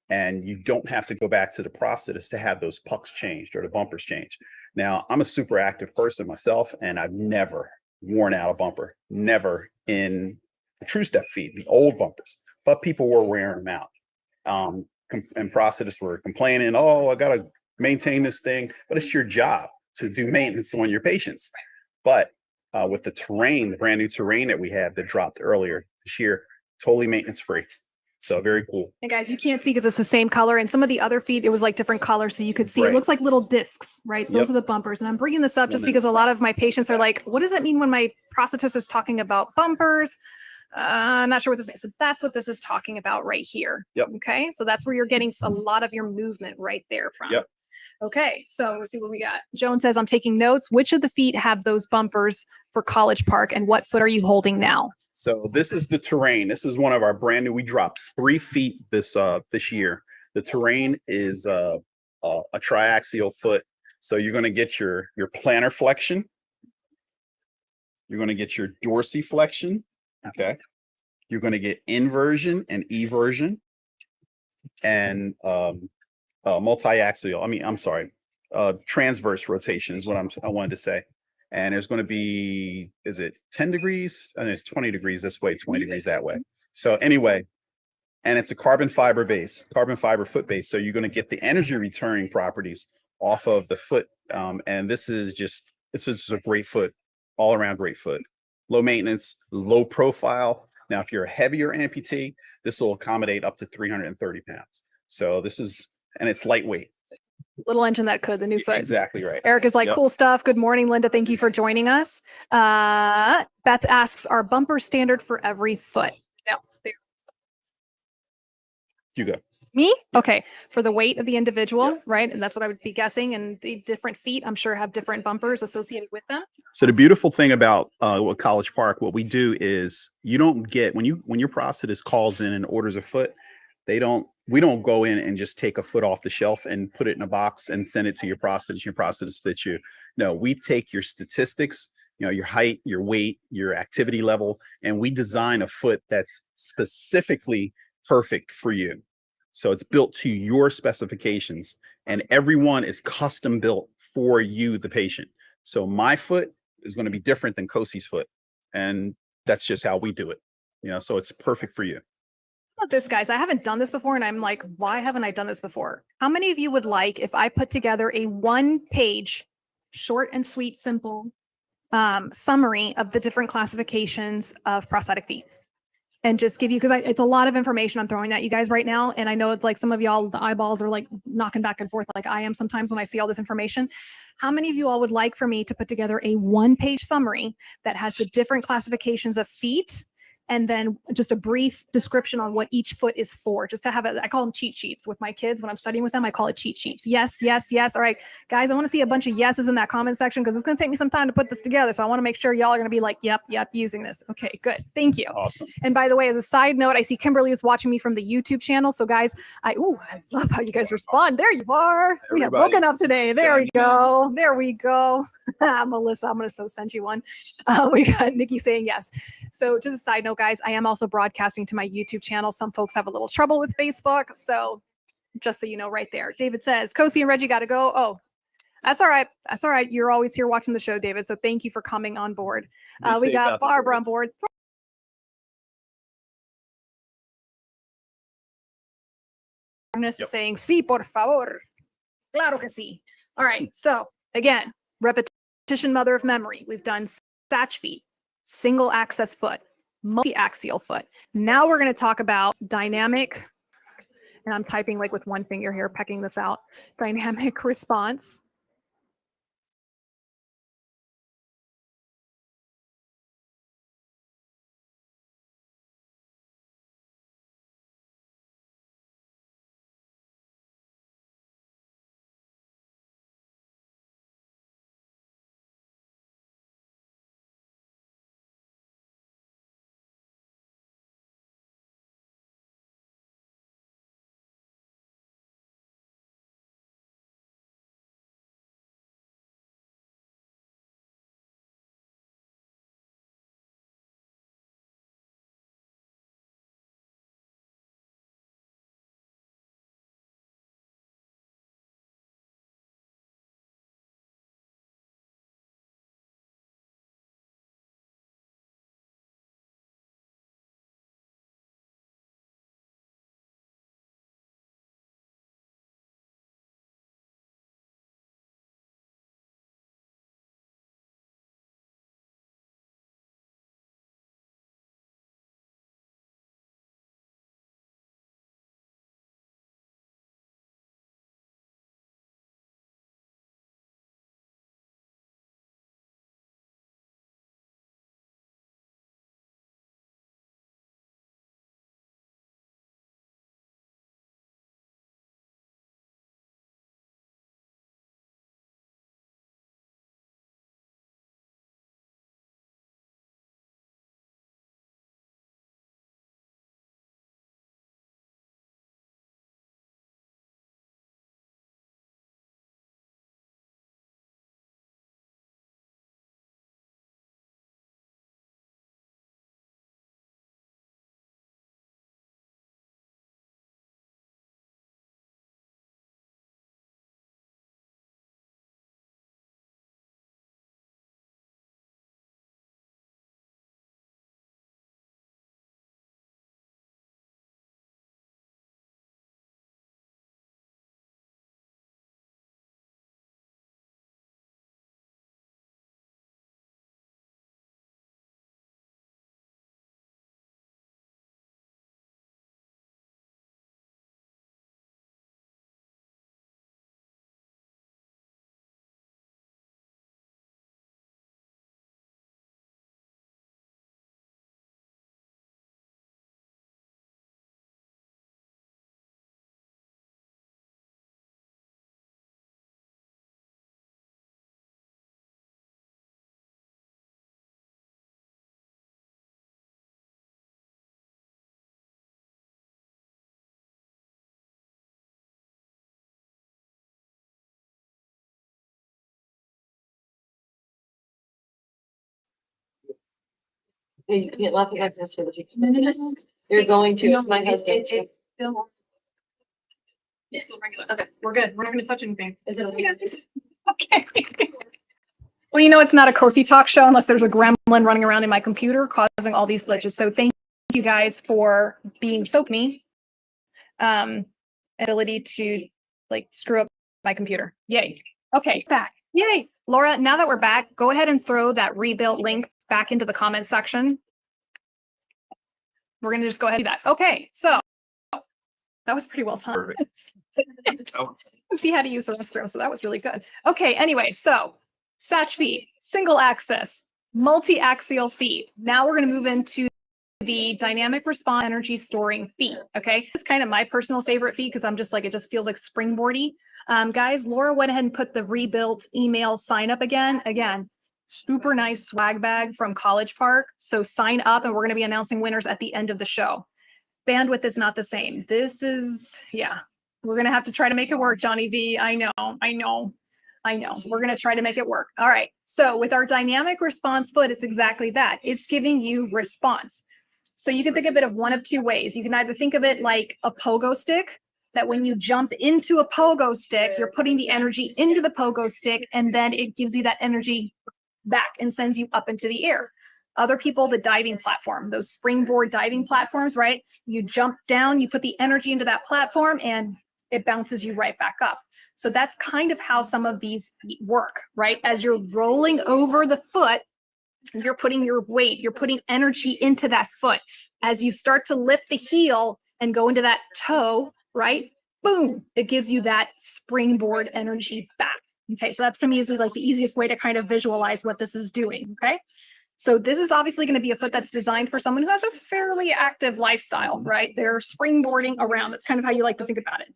And you don't have to go back to the prosthetist to have those pucks changed or the bumpers changed. Now, I'm a super active person myself, and I've never worn out a bumper, never in the True Step feet, the old bumpers, but people were wearing them out. And prosthetists were complaining, oh, I got to maintain this thing, but it's your job to do maintenance on your patients. But with the terrain, the brand new terrain that we have that dropped earlier this year, totally maintenance free. So very cool. And guys, you can't see because it's the same color. And some of the other feet, it was like different colors. So you could see Right. It looks like little discs, right? Those are the bumpers. And I'm bringing this up just because a lot of my patients are like, what does that mean when my prosthetist is talking about bumpers? I'm not sure what this means. So that's what this is talking about right here. Yep. Okay. So that's where you're getting a lot of your movement right there from. Yep. Okay. So let's see what we got. Joan says, I'm taking notes. Which of the feet have those bumpers for College Park and what foot are you holding now? So this is the terrain. This is one of our brand new. We dropped 3 feet this year. The terrain is a triaxial foot. So you're going to get your plantar flexion. You're going to get your dorsiflexion. Okay. You're going to get inversion and eversion, and multi-axial. I'm sorry. Transverse rotation is what I wanted to say. And there's going to be, is it 10 degrees? And it's 20 degrees this way, 20 degrees that way. So anyway, and it's a carbon fiber foot base. So you're going to get the energy returning properties off of the foot. And this is just a great foot, all around great foot. Low maintenance, low profile. Now, if you're a heavier amputee, this will accommodate up to 330 pounds. So and it's lightweight. Little engine that could, the new foot. Exactly right. Eric is like, cool stuff. Good morning, Linda. Thank you for joining us. Beth asks, are bumpers standard for every foot? No. You go. Me? Okay. For the weight of the individual, right? And that's what I would be guessing. And the different feet, I'm sure, have different bumpers associated with them. So the beautiful thing about College Park, what we do is you don't get, when your prosthetist calls in and orders a foot, we don't go in and just take a foot off the shelf and put it in a box and send it to your prosthetist fits you. No, we take your statistics, your height, your weight, your activity level, and we design a foot that's specifically perfect for you. So it's built to your specifications, and everyone is custom built for you, the patient. So my foot is going to be different than Cosi's foot, and that's just how we do it. So it's perfect for you. About this, guys, I haven't done this before, and I'm like, why haven't I done this before? How many of you would like if I put together a 1-page, short and sweet, simple summary of the different classifications of prosthetic feet? And just give you, because it's a lot of information I'm throwing at you guys right now. And I know it's like some of y'all, the eyeballs are like knocking back and forth like I am sometimes when I see all this information. How many of you all would like for me to put together a 1-page summary that has the different classifications of feet, and then just a brief description on what each foot is for, just to have I call them cheat sheets with my kids when I'm studying with them. I call it cheat sheets. Yes, yes, yes. All right, guys, I want to see a bunch of yeses in that comment section because it's going to take me some time to put this together. So I want to make sure y'all are going to be like, yep, using this. Okay, good. Thank you. Awesome. And by the way, as a side note, I see Kimberly is watching me from the YouTube channel. So guys, I love how you guys respond. There you are. We have woken up today. There we go. There we go. Melissa, I'm going to send you one. We got Nikki saying yes. So just a side note, guys, I am also broadcasting to my YouTube channel. Some folks have a little trouble with Facebook. So just so you know right there. David says, Cosi and Reggie got to go. Oh, that's all right. That's all right. You're always here watching the show, David. So thank you for coming on board. We got Barbara on board. Saying, sí, por favor. Claro que sí. All right. So again, repetition, mother of memory. We've done Satch feet, single access foot, multi-axial foot. Now we're going to talk about dynamic, and I'm typing like with one finger here, pecking this out, dynamic response. You can't laugh at this for the 15 minutes. You're going to, it's my husband. It's still regular. Okay, we're good. We're not gonna touch anything. Is it okay? Okay. Well, you know, it's not a Cosi talk show unless there's a gremlin running around in my computer causing all these glitches. So thank you guys for being so me. Ability to like screw up my computer. Yay. Okay, back. Yay. Laura, now that we're back, go ahead and throw that rebuilt link back into the comment section. We're going to just go ahead and do that. Okay, so that was pretty well timed. See how to use the restroom, so that was really good. Okay, anyway, so Satch feet, single axis, multi-axial feet. Now we're going to move into the dynamic response energy storing feet. Okay, it's kind of my personal favorite feet because I'm just like, it just feels like springboardy. Guys, Laura went ahead and put the rebuilt email sign up again. Super nice swag bag from College Park. So sign up and we're going to be announcing winners at the end of the show. Bandwidth is not the same. This is, yeah, we're going to have to try to make it work, Johnny V. I know. We're going to try to make it work. All right. So with our dynamic response foot, it's exactly that. It's giving you response. So you can think of it of one of two ways. You can either think of it like a pogo stick, that when you jump into a pogo stick, you're putting the energy into the pogo stick, and then it gives you that energy back and sends you up into the air. Other people, the diving platform, those springboard diving platforms, right? You jump down, you put the energy into that platform, and it bounces you right back up. So that's kind of how some of these work, right? As you're rolling over the foot, you're putting your weight, you're putting energy into that foot. As you start to lift the heel and go into that toe, right? Boom, it gives you that springboard energy back. Okay, so that for me is like the easiest way to kind of visualize what this is doing. Okay, so this is obviously going to be a foot that's designed for someone who has a fairly active lifestyle, right? They're springboarding around. That's kind of how you like to think about it.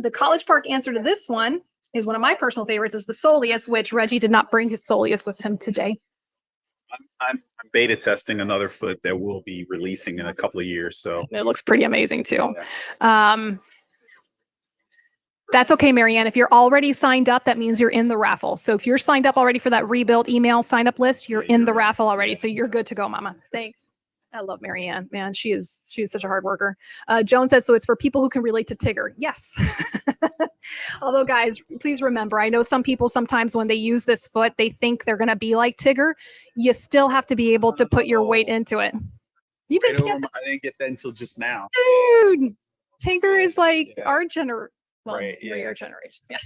The College Park answer to this one is one of my personal favorites, is the soleus, which Reggie did not bring his soleus with him today. I'm beta testing another foot that we'll be releasing in a couple of years. So it looks pretty amazing too. That's okay, Marianne. If you're already signed up, that means you're in the raffle. So if you're signed up already for that rebuilt email sign up list, you're in the raffle already. So you're good to go, Mama. Thanks. I love Marianne, man. She's such a hard worker. Joan says, so it's for people who can relate to Tigger. Yes. Although guys, please remember, I know some people sometimes when they use this foot, they think they're going to be like Tigger. You still have to be able to put your weight into it. You didn't get that? I didn't get that until just now. Dude, Tigger is like our generation. Well, right, yeah. Your generation. Yeah.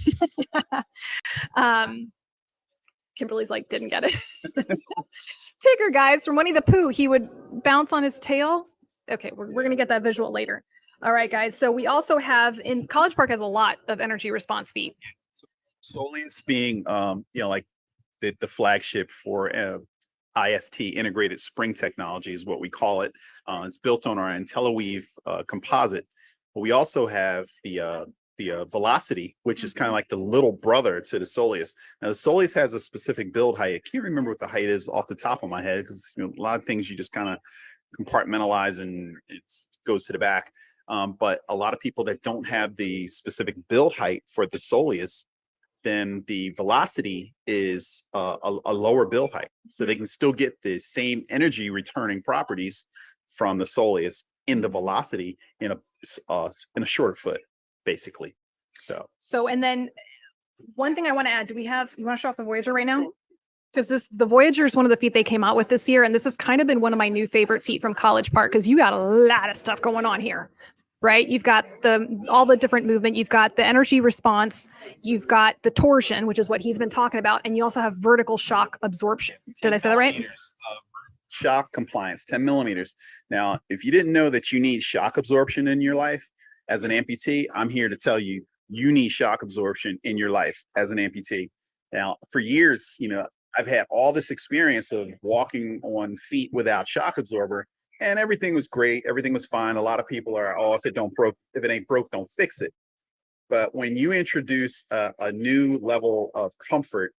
Kimberly's like, didn't get it. Tigger, guys, from Winnie the Pooh, he would bounce on his tail. Okay, we're going to get that visual later. All right, guys. So we also have in College Park has a lot of energy response feet. Soleus being, like the flagship for IST, integrated spring technology is what we call it. It's built on our IntelliWeave composite. But we also have the Velocity, which is kind of like the little brother to the soleus. Now the soleus has a specific build height. I can't remember what the height is off the top of my head because a lot of things you just kind of compartmentalize and it goes to the back. But a lot of people that don't have the specific build height for the soleus, then the Velocity is a lower build height, so they can still get the same energy returning properties from the soleus in the Velocity in a shorter foot, basically. So and then one thing I want to add, you want to show off the Voyager right now? Because the Voyager is one of the feet they came out with this year, and this has kind of been one of my new favorite feet from College Park because you got a lot of stuff going on here, right? You've got all the different movement, you've got the energy response, you've got the torsion, which is what he's been talking about, and you also have vertical shock absorption. Did I say that right? Shock compliance, 10 millimeters. Now, if you didn't know that you need shock absorption in your life as an amputee, I'm here to tell you, you need shock absorption in your life as an amputee. Now, for years, I've had all this experience of walking on feet without shock absorber, and everything was great. Everything was fine. A lot of people are, if it ain't broke, don't fix it. But when you introduce a new level of comfort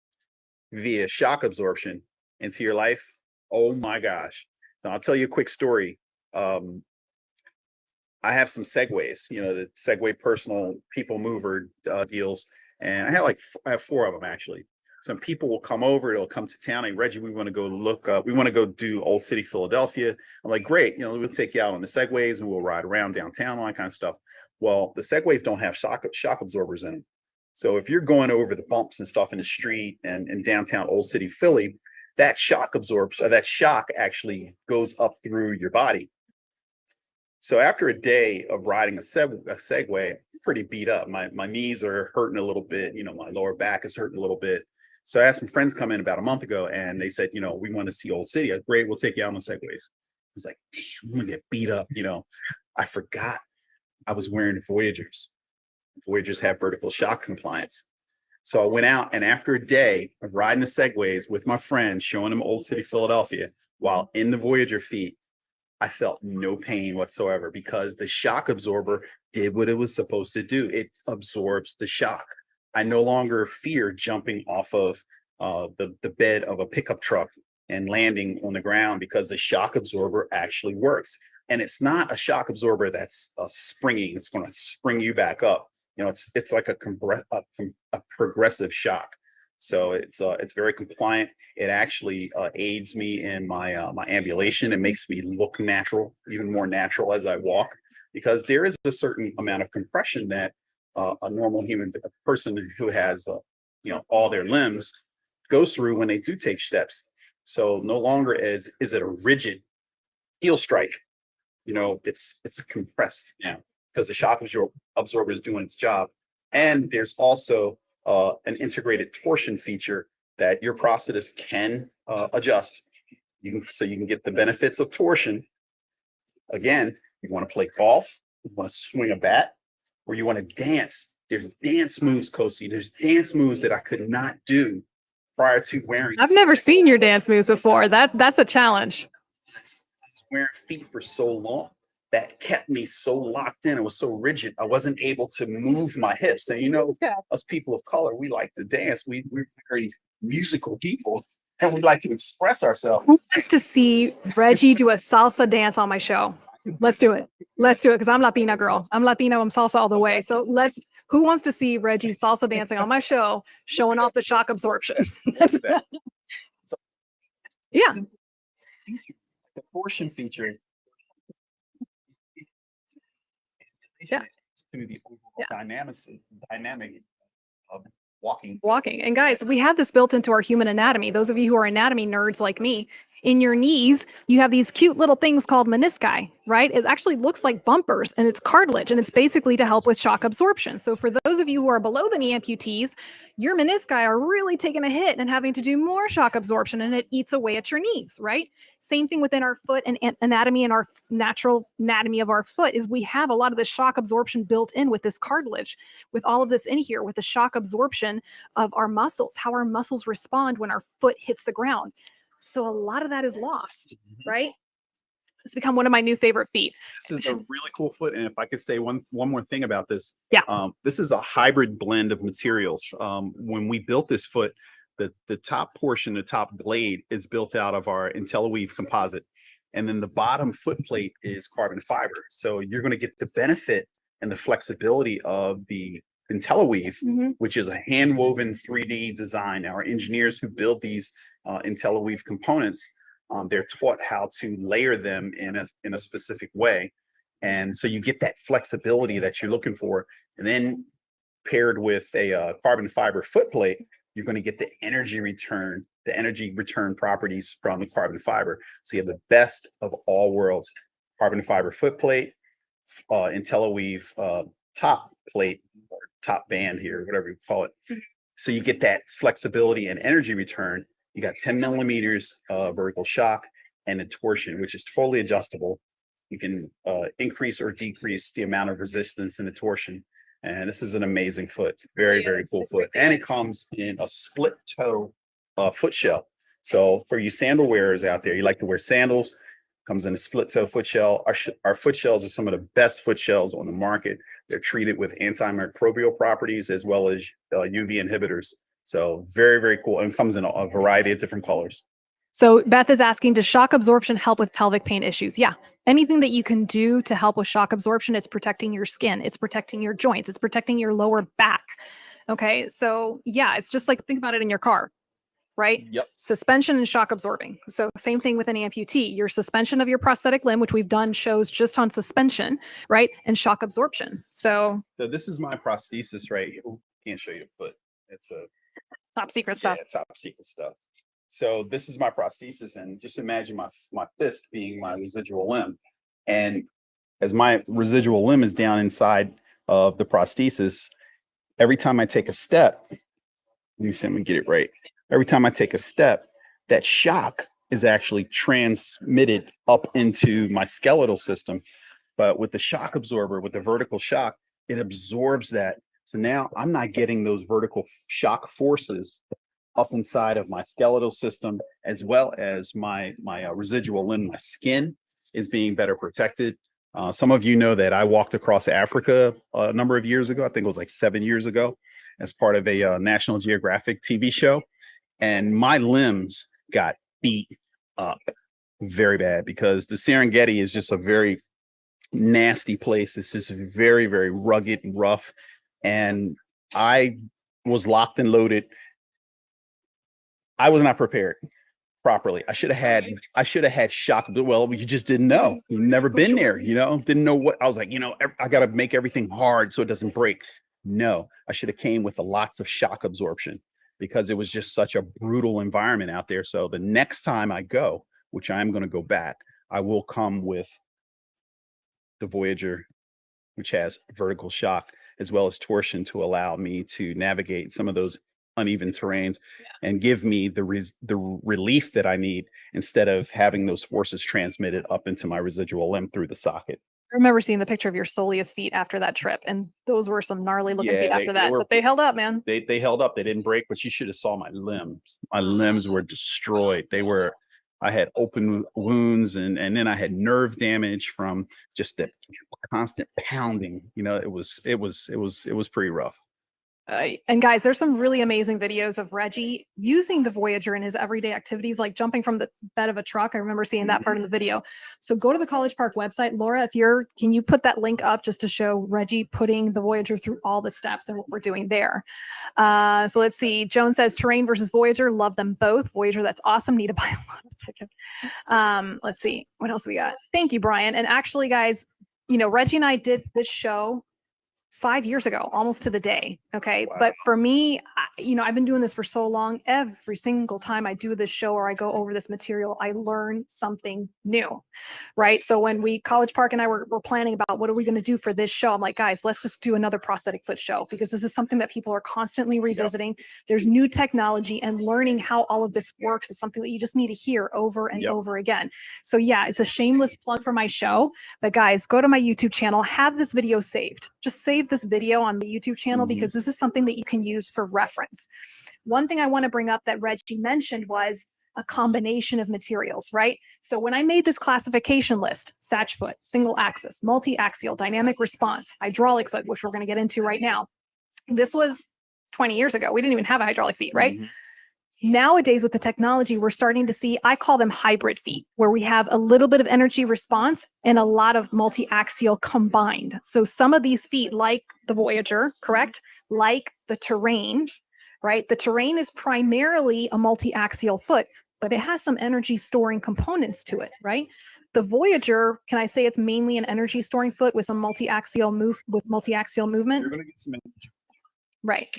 via shock absorption into your life, oh my gosh. So I'll tell you a quick story. I have some Segways, the Segway personal people mover deals. And I have 4 of them actually. some people will come over, they'll come to town. Hey, Reggie, we want to go look up, we want to go do Old City, Philadelphia. I'm like, great, we'll take you out on the segways and we'll ride around downtown, all that kind of stuff. Well, the segways don't have shock absorbers in them. So if you're going over the bumps and stuff in the street and in downtown Old City, Philly, that shock absorbs, or that shock actually goes up through your body. So after a day of riding a Segway, I'm pretty beat up. My knees are hurting a little bit. My lower back is hurting a little bit. So I had some friends come in about a month ago and they said, we want to see Old City. I said, great, we'll take you out on the Segways. I was like, damn, I'm going to get beat up. I forgot I was wearing Voyagers. Voyagers have vertical shock compliance. So I went out, and after a day of riding the Segways with my friends, showing them Old City, Philadelphia, while in the Voyager feet, I felt no pain whatsoever because the shock absorber did what it was supposed to do. It absorbs the shock. I no longer fear jumping off of the bed of a pickup truck and landing on the ground because the shock absorber actually works. And it's not a shock absorber that's springing. It's going to spring you back up. It's like a progressive shock. So it's very compliant. It actually aids me in my ambulation. It makes me look natural, even more natural as I walk, because there is a certain amount of compression that a normal person who has all their limbs goes through when they do take steps. So no longer is it a rigid heel strike. It's compressed now because the shock absorber is doing its job. And there's also an integrated torsion feature that your prosthetist can adjust. So you can get the benefits of torsion. Again, you want to play golf, you want to swing a bat, or you want to dance. There's dance moves, Cosi. There's dance moves that I could not do prior to wearing. I've never seen your dance moves before. That's a challenge. I was wearing feet for so long that kept me so locked in. It was so rigid. I wasn't able to move my hips. And us people of color, we like to dance. We're very musical people, and we like to express ourselves. Who wants to see Reggie do a salsa dance on my show? Let's do it. Let's do it, because I'm Latina girl. I'm Latino. I'm salsa all the way. So who wants to see Reggie salsa dancing on my show, showing off the shock absorption? Yeah. The torsion feature. Yeah. To the overall dynamic of walking. And guys, we have this built into our human anatomy. Those of you who are anatomy nerds like me, in your knees, you have these cute little things called menisci, right? It actually looks like bumpers, and it's cartilage, and it's basically to help with shock absorption. So for those of you who are below the knee amputees, your menisci are really taking a hit and having to do more shock absorption, and it eats away at your knees, right? Same thing within our foot and anatomy, and our natural anatomy of our foot is we have a lot of the shock absorption built in with this cartilage, with all of this in here, with the shock absorption of our muscles, how our muscles respond when our foot hits the ground. So a lot of that is lost, right? It's become one of my new favorite feet. This is a really cool foot. And if I could say one more thing about this. Yeah. This is a hybrid blend of materials. When we built this foot, the top portion, the top blade is built out of our IntelliWeave composite. And then the bottom foot plate is carbon fiber. So you're going to get the benefit and the flexibility of the IntelliWeave, which is a hand woven 3D design. Our engineers who build these IntelliWeave components, they're taught how to layer them in a specific way. And so you get that flexibility that you're looking for. And then paired with a carbon fiber foot plate, you're going to get the energy return properties from the carbon fiber. So you have the best of all worlds: carbon fiber foot plate, IntelliWeave top plate, or top band here, whatever you call it. So you get that flexibility and energy return. You got 10 millimeters of vertical shock and a torsion, which is totally adjustable. You can increase or decrease the amount of resistance in the torsion. And this is an amazing foot. Very, very cool foot. And it comes in a split toe foot shell. So for you sandal wearers out there, you like to wear sandals, comes in a split toe foot shell. Our foot shells are some of the best foot shells on the market. They're treated with antimicrobial properties as well as UV inhibitors. So very, very cool. And comes in a variety of different colors. So Beth is asking, does shock absorption help with pelvic pain issues? Yeah. Anything that you can do to help with shock absorption, it's protecting your skin. It's protecting your joints. It's protecting your lower back. Okay. So yeah, it's just like, think about it in your car, right? Yep. Suspension and shock absorbing. So same thing with an amputee, your suspension of your prosthetic limb, which we've done shows just on suspension, right? And shock absorption. So So this is my prosthesis right here. Ooh, can't show you the foot. It's a top secret stuff. yeah, top secret stuff. So this is my prosthesis, and just imagine my fist being my residual limb. And as my residual limb is down inside of the prosthesis, every time I take a step, let me see, let me get it right. Every time I take a step, that shock is actually transmitted up into my skeletal system. But with the shock absorber, with the vertical shock, it absorbs that. So now I'm not getting those vertical shock forces up inside of my skeletal system, as well as my residual limb. My skin is being better protected. Some of you know that I walked across Africa a number of years ago. I think it was like 7 years ago, as part of a National Geographic TV show. And my limbs got beat up very bad because the Serengeti is just a very nasty place. It's just very, very rugged and rough. And I was locked and loaded. I was not prepared properly. I should have had shock. Well, you just didn't know. You've never been there, didn't know what I was like, I got to make everything hard so it doesn't break. No, I should have came with lots of shock absorption because it was just such a brutal environment out there. So the next time I go, which I'm going to go back, I will come with the Voyager, which has vertical shock as well as torsion to allow me to navigate some of those uneven terrains and give me the relief that I need instead of having those forces transmitted up into my residual limb through the socket. I remember seeing the picture of your soleus feet after that trip, and those were some gnarly looking feet after that, but they held up, man. They held up. They didn't break, but you should have saw my limbs. My limbs were destroyed. I had open wounds and then I had nerve damage from just that constant pounding. It was pretty rough. And guys, there's some really amazing videos of Reggie using the Voyager in his everyday activities, like jumping from the bed of a truck. I remember seeing that part of the video. So go to the College Park website. Laura, can you put that link up just to show Reggie putting the Voyager through all the steps and what we're doing there. So let's see. Joan says terrain versus Voyager. Love them both. Voyager, that's awesome. Need to buy a lot of tickets. Let's see. What else we got? Thank you, Brian. And actually, guys, Reggie and I did this show 5 years ago, almost to the day. Okay. Wow. But for me, I've been doing this for so long. Every single time I do this show or I go over this material, I learn something new. Right. So when College Park and I were planning about what are we going to do for this show, I'm like, guys, let's just do another prosthetic foot show because this is something that people are constantly revisiting. Yep. There's new technology, and learning how all of this works is something that you just need to hear over and over again. So yeah, it's a shameless plug for my show, but guys, go to my YouTube channel, have this video saved. Just save this video on the YouTube channel because this is something that you can use for reference. One thing I want to bring up that Reggie mentioned was a combination of materials, right? So when I made this classification list, Satch foot, single axis, multi-axial, dynamic response, hydraulic foot, which we're going to get into right now. This was 20 years ago. We didn't even have a hydraulic feet, right? Nowadays, with the technology, we're starting to see, I call them hybrid feet, where we have a little bit of energy response and a lot of multi-axial combined. So some of these feet, like the Voyager, correct? Like the terrain, right? The terrain is primarily a multi-axial foot, but it has some energy storing components to it, right? The Voyager, can I say it's mainly an energy storing foot with some multi-axial movement? You're going to get some energy. Right.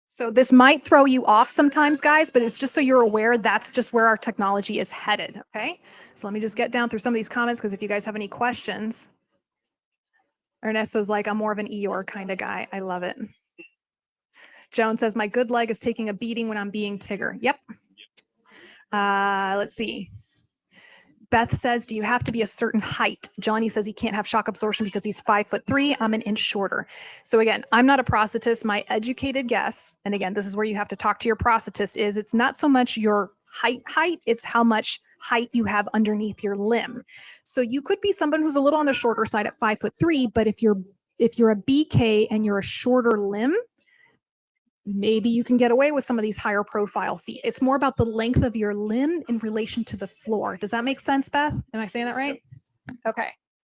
So this might throw you off sometimes, guys, but it's just so you're aware that's just where our technology is headed, okay? So let me just get down through some of these comments because if you guys have any questions. Ernesto's like, I'm more of an Eeyore kind of guy. I love it. Joan says, my good leg is taking a beating when I'm being Tigger. Yep. Let's see. Beth says, do you have to be a certain height? Johnny says he can't have shock absorption because he's 5'3". I'm an inch shorter. So again, I'm not a prosthetist. My educated guess, and again, this is where you have to talk to your prosthetist, is it's not so much your height, it's how much height you have underneath your limb. So you could be someone who's a little on the shorter side at 5'3", but if you're a BK and you're a shorter limb, maybe you can get away with some of these higher profile feet. It's more about the length of your limb in relation to the floor. Does that make sense, Beth? Am I saying that right? Yep. Okay.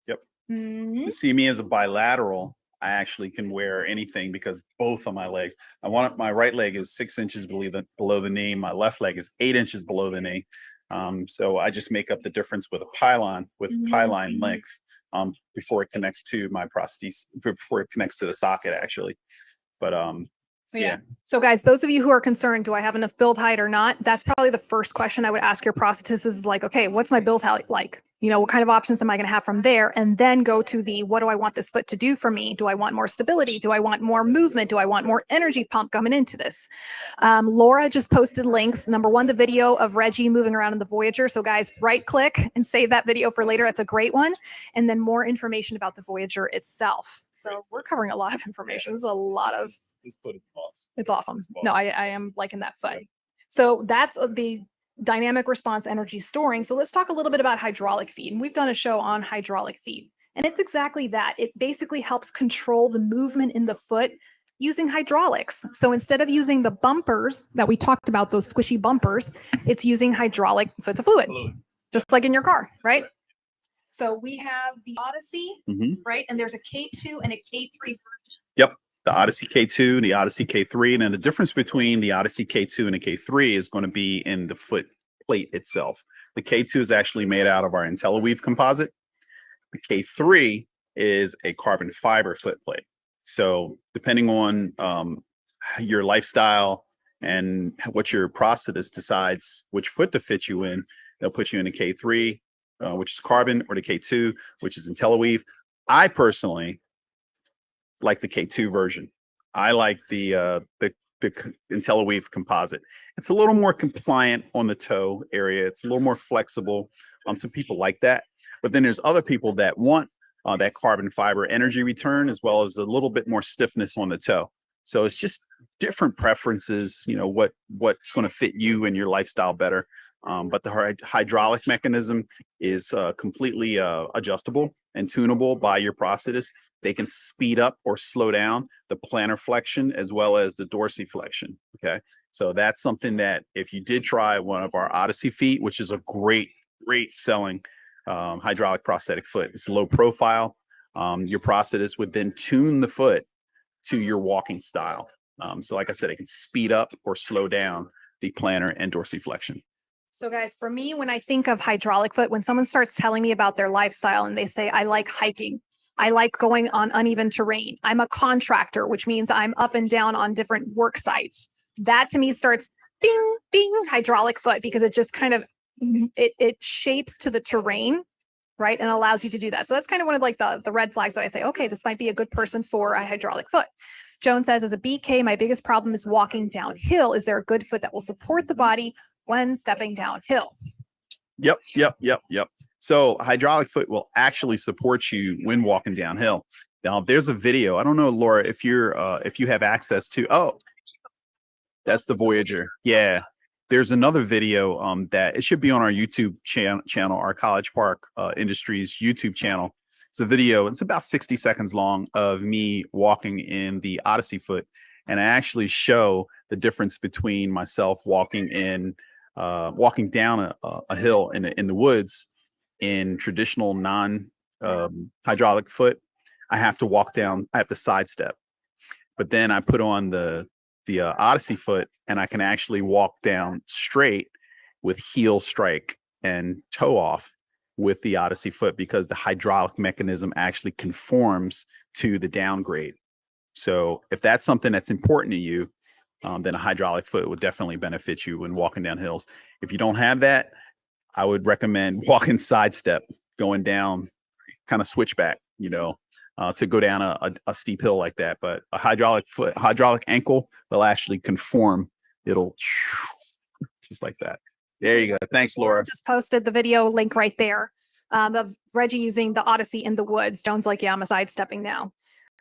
Yep. Mhm. To see me as a bilateral, I actually can wear anything because both of my legs. My right leg is 6 inches below the knee. My left leg is 8 inches below the knee. So I just make up the difference with a pylon length before it connects to my prosthesis, before it connects to the socket actually. But So yeah. So guys, those of you who are concerned, do I have enough build height or not? That's probably the first question I would ask your prosthetist is like, okay, what's my build height like? You know, what kind of options am I going to have from there? And then go to the, what do I want this foot to do for me? Do I want more stability? Do I want more movement? Do I want more energy pump coming into this? Laura just posted links. Number one, the video of Reggie moving around in the Voyager. So guys, right click and save that video for later. That's a great one. And then more information about the Voyager itself. So we're covering a lot of information. This is a lot of, this foot is boss. it's awesome. It's No, boss. I am liking that foot. So that's the dynamic response energy storing. So let's talk a little bit about hydraulic feet. And we've done a show on hydraulic feet. And it's exactly that. It basically helps control the movement in the foot using hydraulics. So instead of using the bumpers that we talked about, those squishy bumpers, it's using hydraulic. So it's a fluid, just like in your car, right? So we have the Odyssey, right? And there's a K2 and a K3 version. Yep. The Odyssey K2 and the Odyssey K3. And then the difference between the Odyssey K2 and the K3 is going to be in the foot plate itself. The K2 is actually made out of our IntelliWeave composite. The K3 is a carbon fiber foot plate. So depending on your lifestyle and what your prosthetist decides which foot to fit you in, they'll put you in a K3, which is carbon, or the K2, which is IntelliWeave. I personally like the K2 version. I like the IntelliWeave composite. It's a little more compliant on the toe area. It's a little more flexible. Some people like that, but then there's other people that want that carbon fiber energy return, as well as a little bit more stiffness on the toe. So it's just different preferences, you know, what's going to fit you and your lifestyle better. But the hydraulic mechanism is completely adjustable and tunable by your prosthetist. They can speed up or slow down the plantar flexion as well as the dorsiflexion. Okay, so that's something that if you did try one of our Odyssey feet, which is a great selling hydraulic prosthetic foot, it's low profile. Your prosthetist would then tune the foot to your walking style. So like I said, it can speed up or slow down the plantar and dorsiflexion. So guys, for me, when I think of hydraulic foot, when someone starts telling me about their lifestyle and they say, I like hiking, I like going on uneven terrain, I'm a contractor, which means I'm up and down on different work sites. That to me starts ding, ding, hydraulic foot, because it just kind of, it shapes to the terrain, right? And allows you to do that. So that's kind of one of like the red flags that I say, okay, this might be a good person for a hydraulic foot. Joan says, as a BK, my biggest problem is walking downhill. Is there a good foot that will support the body when stepping downhill? Yep. So hydraulic foot will actually support you when walking downhill. Now there's a video. I don't know, Laura, if you have access to, that's the Voyager. Yeah. There's another video that it should be on our YouTube channel, our College Park Industries YouTube channel. It's a video. It's about 60 seconds long of me walking in the Odyssey foot. And I actually show the difference between myself walking down a hill in the woods in traditional hydraulic foot. I have to walk down, I have to sidestep, but then I put on the Odyssey foot and I can actually walk down straight with heel strike and toe off with the Odyssey foot, because the hydraulic mechanism actually conforms to the downgrade. So if that's something that's important to you, then a hydraulic foot would definitely benefit you when walking down hills. If you don't have that, I would recommend walking sidestep, going down kind of switchback, you know, to go down a steep hill like that. But a hydraulic ankle will actually conform. It'll just like that. There you go. Thanks, Laura. Just posted the video link right there of Reggie using the Odyssey in the woods. Joan's like, yeah, I'm a sidestepping now.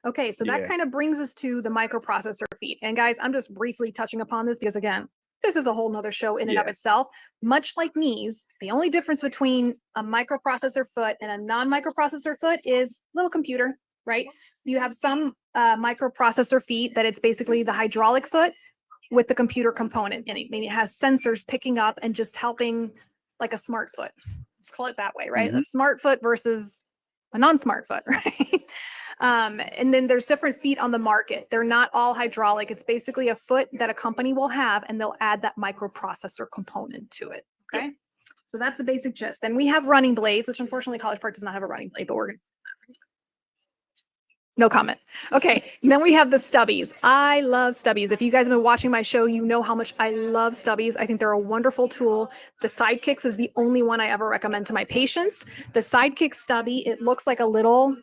Okay, so that kind of brings us to the microprocessor feet. And guys, I'm just briefly touching upon this because, again, this is a whole nother show in and of itself. Much like knees, the only difference between a microprocessor foot and a non-microprocessor foot is little computer, right? You have some microprocessor feet that it's basically the hydraulic foot with the computer component in it. Maybe it has sensors picking up and just helping, like a smart foot. Let's call it that way, right? A smart foot versus a non-smart foot, right? And then there's different feet on the market. They're not all hydraulic. It's basically a foot that a company will have, and they'll add that microprocessor component to it. Okay. So that's the basic gist. Then we have running blades, which unfortunately College Park does not have a running blade, but we're going to. No comment. Okay. And then we have the Stubbies. I love Stubbies. If you guys have been watching my show, you know how much I love Stubbies. I think they're a wonderful tool. The Sidekicks is the only one I ever recommend to my patients. The Sidekick Stubby, it looks like a little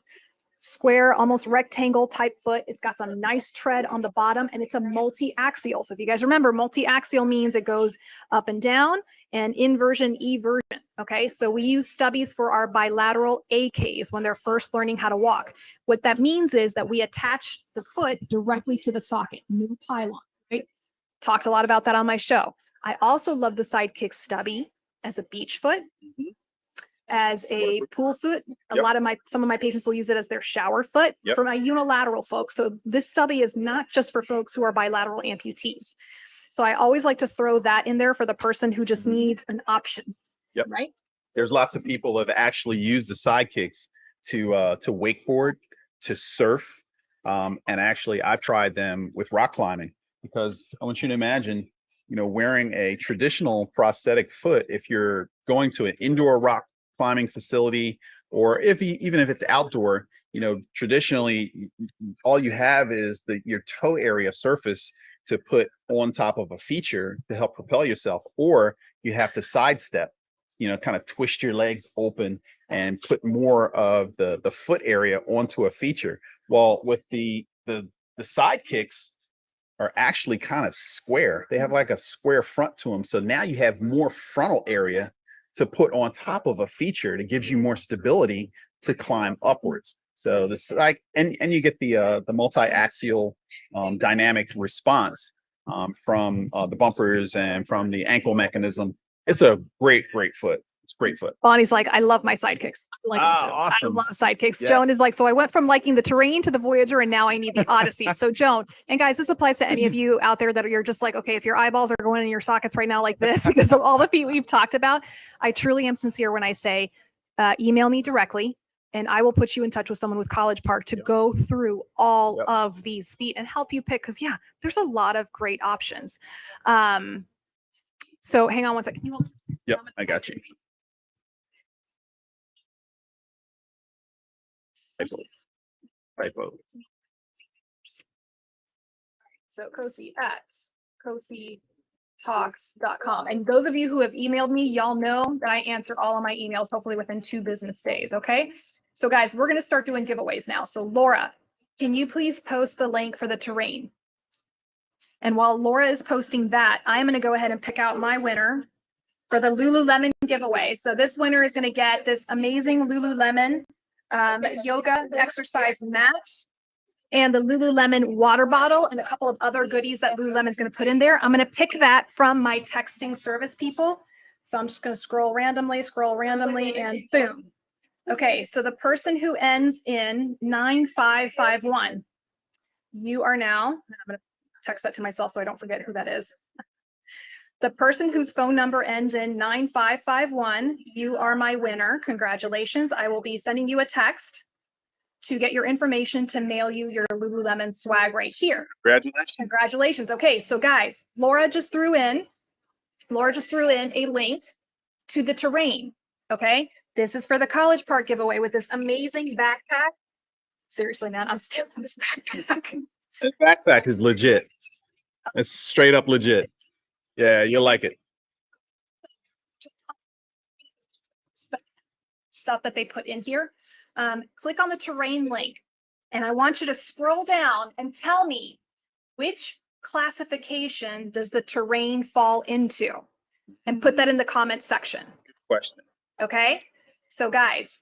square, almost rectangle type foot. It's got some nice tread on the bottom, and it's a multi-axial. So if you guys remember, multi-axial means it goes up and down and inversion, eversion. Okay, so we use Stubbies for our bilateral AKs when they're first learning how to walk. What that means is that we attach the foot directly to the socket, no pylon, right? Talked a lot about that on my show. I also love the Sidekick Stubby as a beach foot. As a pool foot. Some of my patients will use it as their shower foot for my unilateral folks. So this Stubby is not just for folks who are bilateral amputees. So I always like to throw that in there for the person who just needs an option. Right. There's lots of people that have actually used the sidekicks to wakeboard, to surf. And actually I've tried them with rock climbing, because I want you to imagine, wearing a traditional prosthetic foot, if you're going to an indoor rock climbing facility, or even if it's outdoor, traditionally all you have is your toe area surface to put on top of a feature to help propel yourself, or you have to sidestep, kind of twist your legs open and put more of the foot area onto a feature. Well, with the sidekicks are actually kind of square. They have like a square front to them. So now you have more frontal area to put on top of a feature that gives you more stability to climb upwards. So this and you get the multi-axial dynamic response from the bumpers and from the ankle mechanism. It's a great foot. It's a great foot. Bonnie's like, I love my sidekicks. I like them too. Awesome. I love sidekicks. Yes. Joan is like, so I went from liking the Terrain to the Voyager, and now I need the Odyssey. So Joan, and guys, this applies to any of you out there that you're just like, okay, if your eyeballs are going in your sockets right now like this because of all the feet we've talked about, I truly am sincere when I say, email me directly, and I will put you in touch with someone with College Park to go through all of these feet and help you pick. Because there's a lot of great options. So hang on one second. Yep, I got you. Typo. So Cosi at cositalks.com. And those of you who have emailed me, y'all know that I answer all of my emails, hopefully within 2 business days. Okay. So guys, we're going to start doing giveaways now. So Laura, can you please post the link for the Terrain? And while Laura is posting that, I'm going to go ahead and pick out my winner for the Lululemon giveaway. So this winner is going to get this amazing Lululemon yoga exercise mat and the Lululemon water bottle and a couple of other goodies that Lululemon is going to put in there. I'm going to pick that from my texting service people. So I'm just going to scroll randomly, and boom. Okay, so the person who ends in 9551, you are now, I'm going to text that to myself so I don't forget who that is. The person whose phone number ends in 9551, you are my winner. Congratulations. I will be sending you a text to get your information to mail you your Lululemon swag right here. Congratulations. Okay, so guys, Laura just threw in a link to the Terrain. Okay, this is for the College Park giveaway with this amazing backpack. Seriously, man, I'm stealing this backpack. The backpack is legit. It's straight up legit. Yeah, you'll like it. Stuff that they put in here. Click on the Terrain link, and I want you to scroll down and tell me which classification does the Terrain fall into, and put that in the comment section. Good question. Okay, so guys,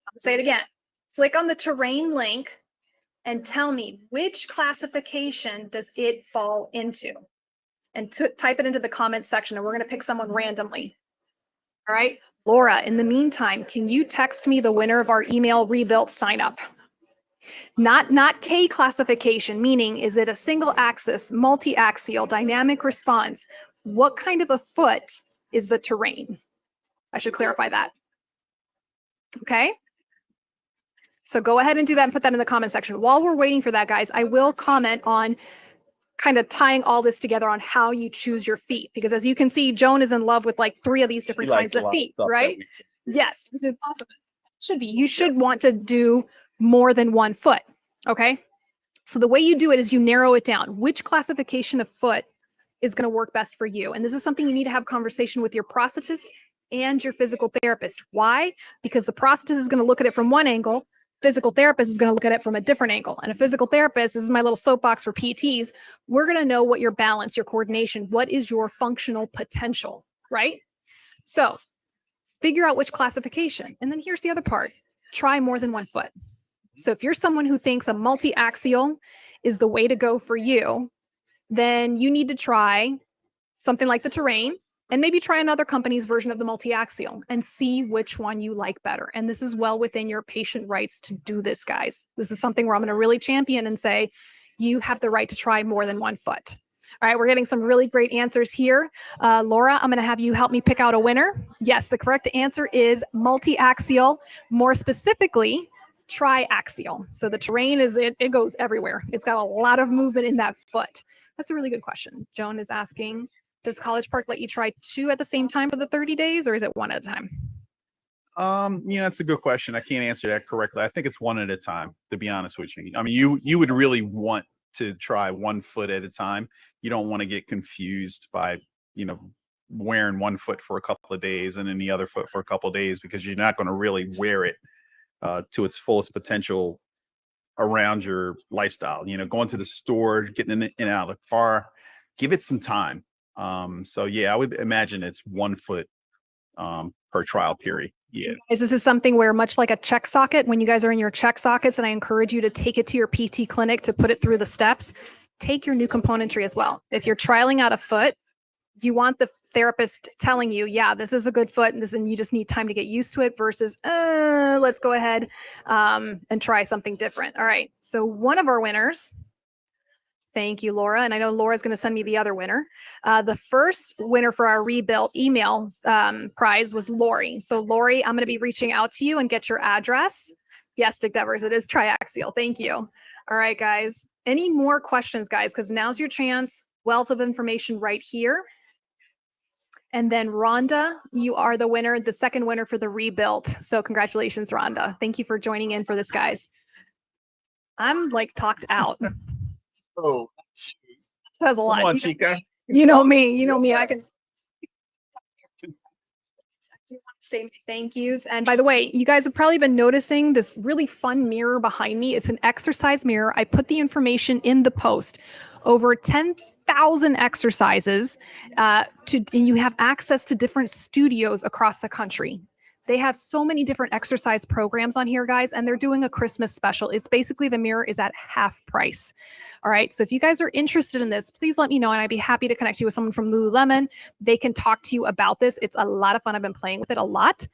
I'll say it again. Click on the Terrain link and tell me which classification does it fall into, and type it into the comment section, and we're going to pick someone randomly. All right, Laura, in the meantime, can you text me the winner of our email rebuilt sign up? Not K classification, meaning is it a single axis, multi-axial, dynamic response? What kind of a foot is the Terrain? I should clarify that. Okay. So go ahead and do that and put that in the comment section. While we're waiting for that, guys, I will comment on kind of tying all this together on how you choose your feet. Because as you can see, Joan is in love with like 3 of these different kinds of feet, right? Yes, which is awesome. Should be. You should want to do more than 1 foot. Okay. So the way you do it is you narrow it down. Which classification of foot is going to work best for you? And this is something you need to have conversation with your prosthetist and your physical therapist. Why? Because the prosthetist is going to look at it from one angle. Physical therapist is going to look at it from a different angle. And a physical therapist, this is my little soapbox for PTs, we're going to know what your balance, your coordination, what is your functional potential, right? So figure out which classification. And then here's the other part. Try more than 1 foot. So if you're someone who thinks a multi-axial is the way to go for you, then you need to try something like the Terrain, and maybe try another company's version of the multi-axial and see which one you like better. And this is well within your patient rights to do this, guys. This is something where I'm going to really champion and say, you have the right to try more than 1 foot. All right, we're getting some really great answers here. Laura, I'm going to have you help me pick out a winner. Yes, the correct answer is multi-axial, more specifically, triaxial. So the Terrain is, it goes everywhere. It's got a lot of movement in that foot. That's a really good question. Joan is asking, does College Park let you try 2 at the same time for the 30 days, or is it 1 at a time? That's a good question. I can't answer that correctly. I think it's 1 at a time, to be honest with you. I mean, you would really want to try 1 foot at a time. You don't want to get confused by, wearing 1 foot for a couple of days and then the other foot for a couple of days, because you're not going to really wear it to its fullest potential around your lifestyle. Going to the store, getting in and out of the car, give it some time. So yeah, I would imagine it's 1 foot per trial period. Yeah. This is something where, much like a check socket, when you guys are in your check sockets, and I encourage you to take it to your PT clinic to put it through the steps, take your new componentry as well. If you're trialing out a foot, you want the therapist telling you, yeah, this is a good foot, and you just need time to get used to it, versus let's go ahead and try something different. All right. So one of our winners, thank you, Laura. And I know Laura's going to send me the other winner. The first winner for our rebuilt email prize was Lori. So Lori, I'm going to be reaching out to you and get your address. Yes, Dick Devers, it is triaxial. Thank you. All right, guys. Any more questions, guys? Because now's your chance. Wealth of information right here. And then Rhonda, you are the winner, the second winner for the rebuilt. So congratulations, Rhonda. Thank you for joining in for this, guys. I'm like talked out. Oh, That's a lot. come on, Chica. You know me. I can say thank yous. And by the way, you guys have probably been noticing this really fun mirror behind me. It's an exercise mirror. I put the information in the post. Over 10,000 exercises, and you have access to different studios across the country. They have so many different exercise programs on here, guys, and they're doing a Christmas special. It's basically, the mirror is at half price. All right. So if you guys are interested in this, please let me know, and I'd be happy to connect you with someone from Lululemon. They can talk to you about this. It's a lot of fun. I've been playing with it a lot.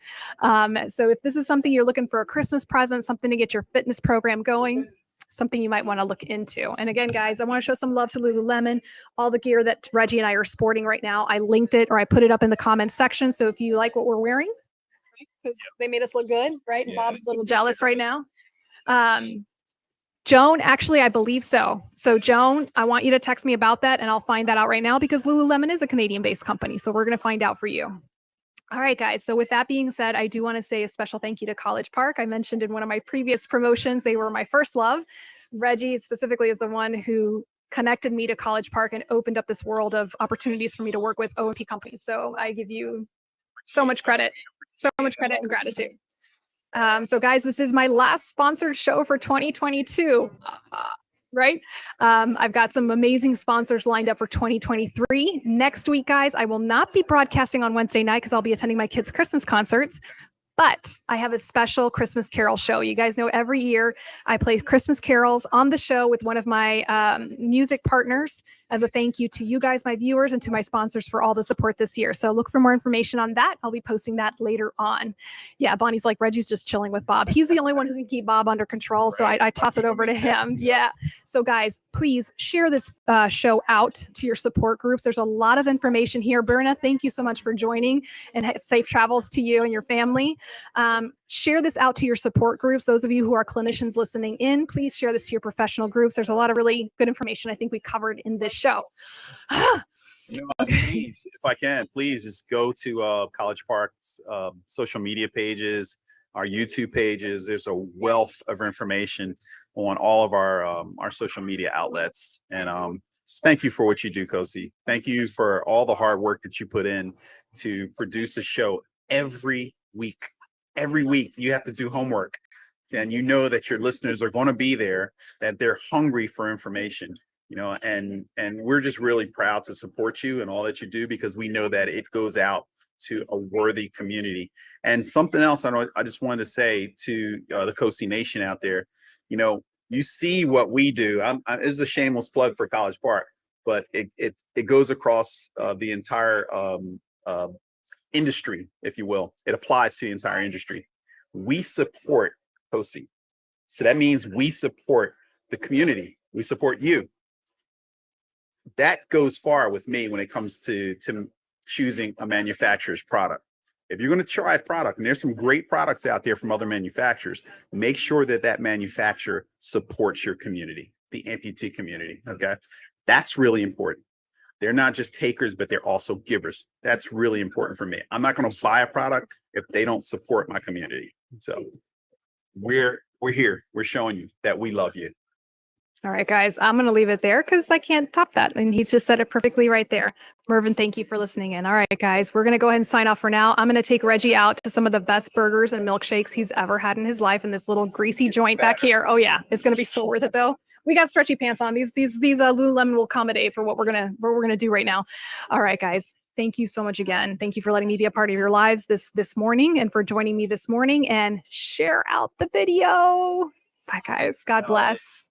So if this is something you're looking for, a Christmas present, something to get your fitness program going, something you might want to look into. And again, guys, I want to show some love to Lululemon. All the gear that Reggie and I are sporting right now, I linked it, or I put it up in the comments section. So if you like what we're wearing, because they made us look good, right? Yeah, Bob's a little jealous right now. Joan, actually, I believe so. So Joan, I want you to text me about that, and I'll find that out right now, because Lululemon is a Canadian-based company. So we're going to find out for you. All right, guys. So with that being said, I do want to say a special thank you to College Park. I mentioned in one of my previous promotions, they were my first love. Reggie specifically is the one who connected me to College Park and opened up this world of opportunities for me to work with O&P companies. So I give you so much credit and gratitude. So guys, this is my last sponsored show for 2022, right? I've got some amazing sponsors lined up for 2023. Next week, guys, I will not be broadcasting on Wednesday night because I'll be attending my kids' Christmas concerts. But I have a special Christmas Carol show. You guys know every year I play Christmas carols on the show with one of my music partners as a thank you to you guys, my viewers, and to my sponsors for all the support this year. So look for more information on that. I'll be posting that later on. Yeah, Bonnie's like, Reggie's just chilling with Bob. He's the only one who can keep Bob under control. So I toss it over to him. Yeah. So guys, please share this show out to your support groups. There's a lot of information here. Berna, thank you so much for joining, and safe travels to you and your family. Share this out to your support groups. Those of you who are clinicians listening in, please share this to your professional groups. There's a lot of really good information I think we covered in this show. Please, if I can, please just go to College Park's social media pages, our YouTube pages. There's a wealth of information on all of our social media outlets. And just thank you for what you do, Cosi. Thank you for all the hard work that you put in to produce a show every week. Every week you have to do homework, and you know that your listeners are going to be there, that they're hungry for information. And we're just really proud to support you and all that you do, because we know that it goes out to a worthy community. And something else I just wanted to say to the Cosi Nation out there, you see what we do. This is a shameless plug for College Park, but it goes across the entire industry, if you will. It applies to the entire industry. We support Cosi. So that means we support the community. We support you. That goes far with me when it comes to choosing a manufacturer's product. If you're going to try a product, and there's some great products out there from other manufacturers, make sure that that manufacturer supports your community, the amputee community. Okay. That's really important. They're not just takers, but they're also givers. That's really important for me. I'm not going to buy a product if they don't support my community. So we're here. We're showing you that we love you. All right, guys, I'm going to leave it there because I can't top that. And he's just said it perfectly right there. Mervin, thank you for listening in. All right, guys, we're going to go ahead and sign off for now. I'm going to take Reggie out to some of the best burgers and milkshakes he's ever had in his life in this little greasy joint back here. Oh, yeah, it's going to be so worth it, though. We got stretchy pants on. These Lululemon will accommodate for what we're gonna do right now. All right, guys. Thank you so much again. Thank you for letting me be a part of your lives this morning, and for joining me this morning. And share out the video. Bye, guys. God bless.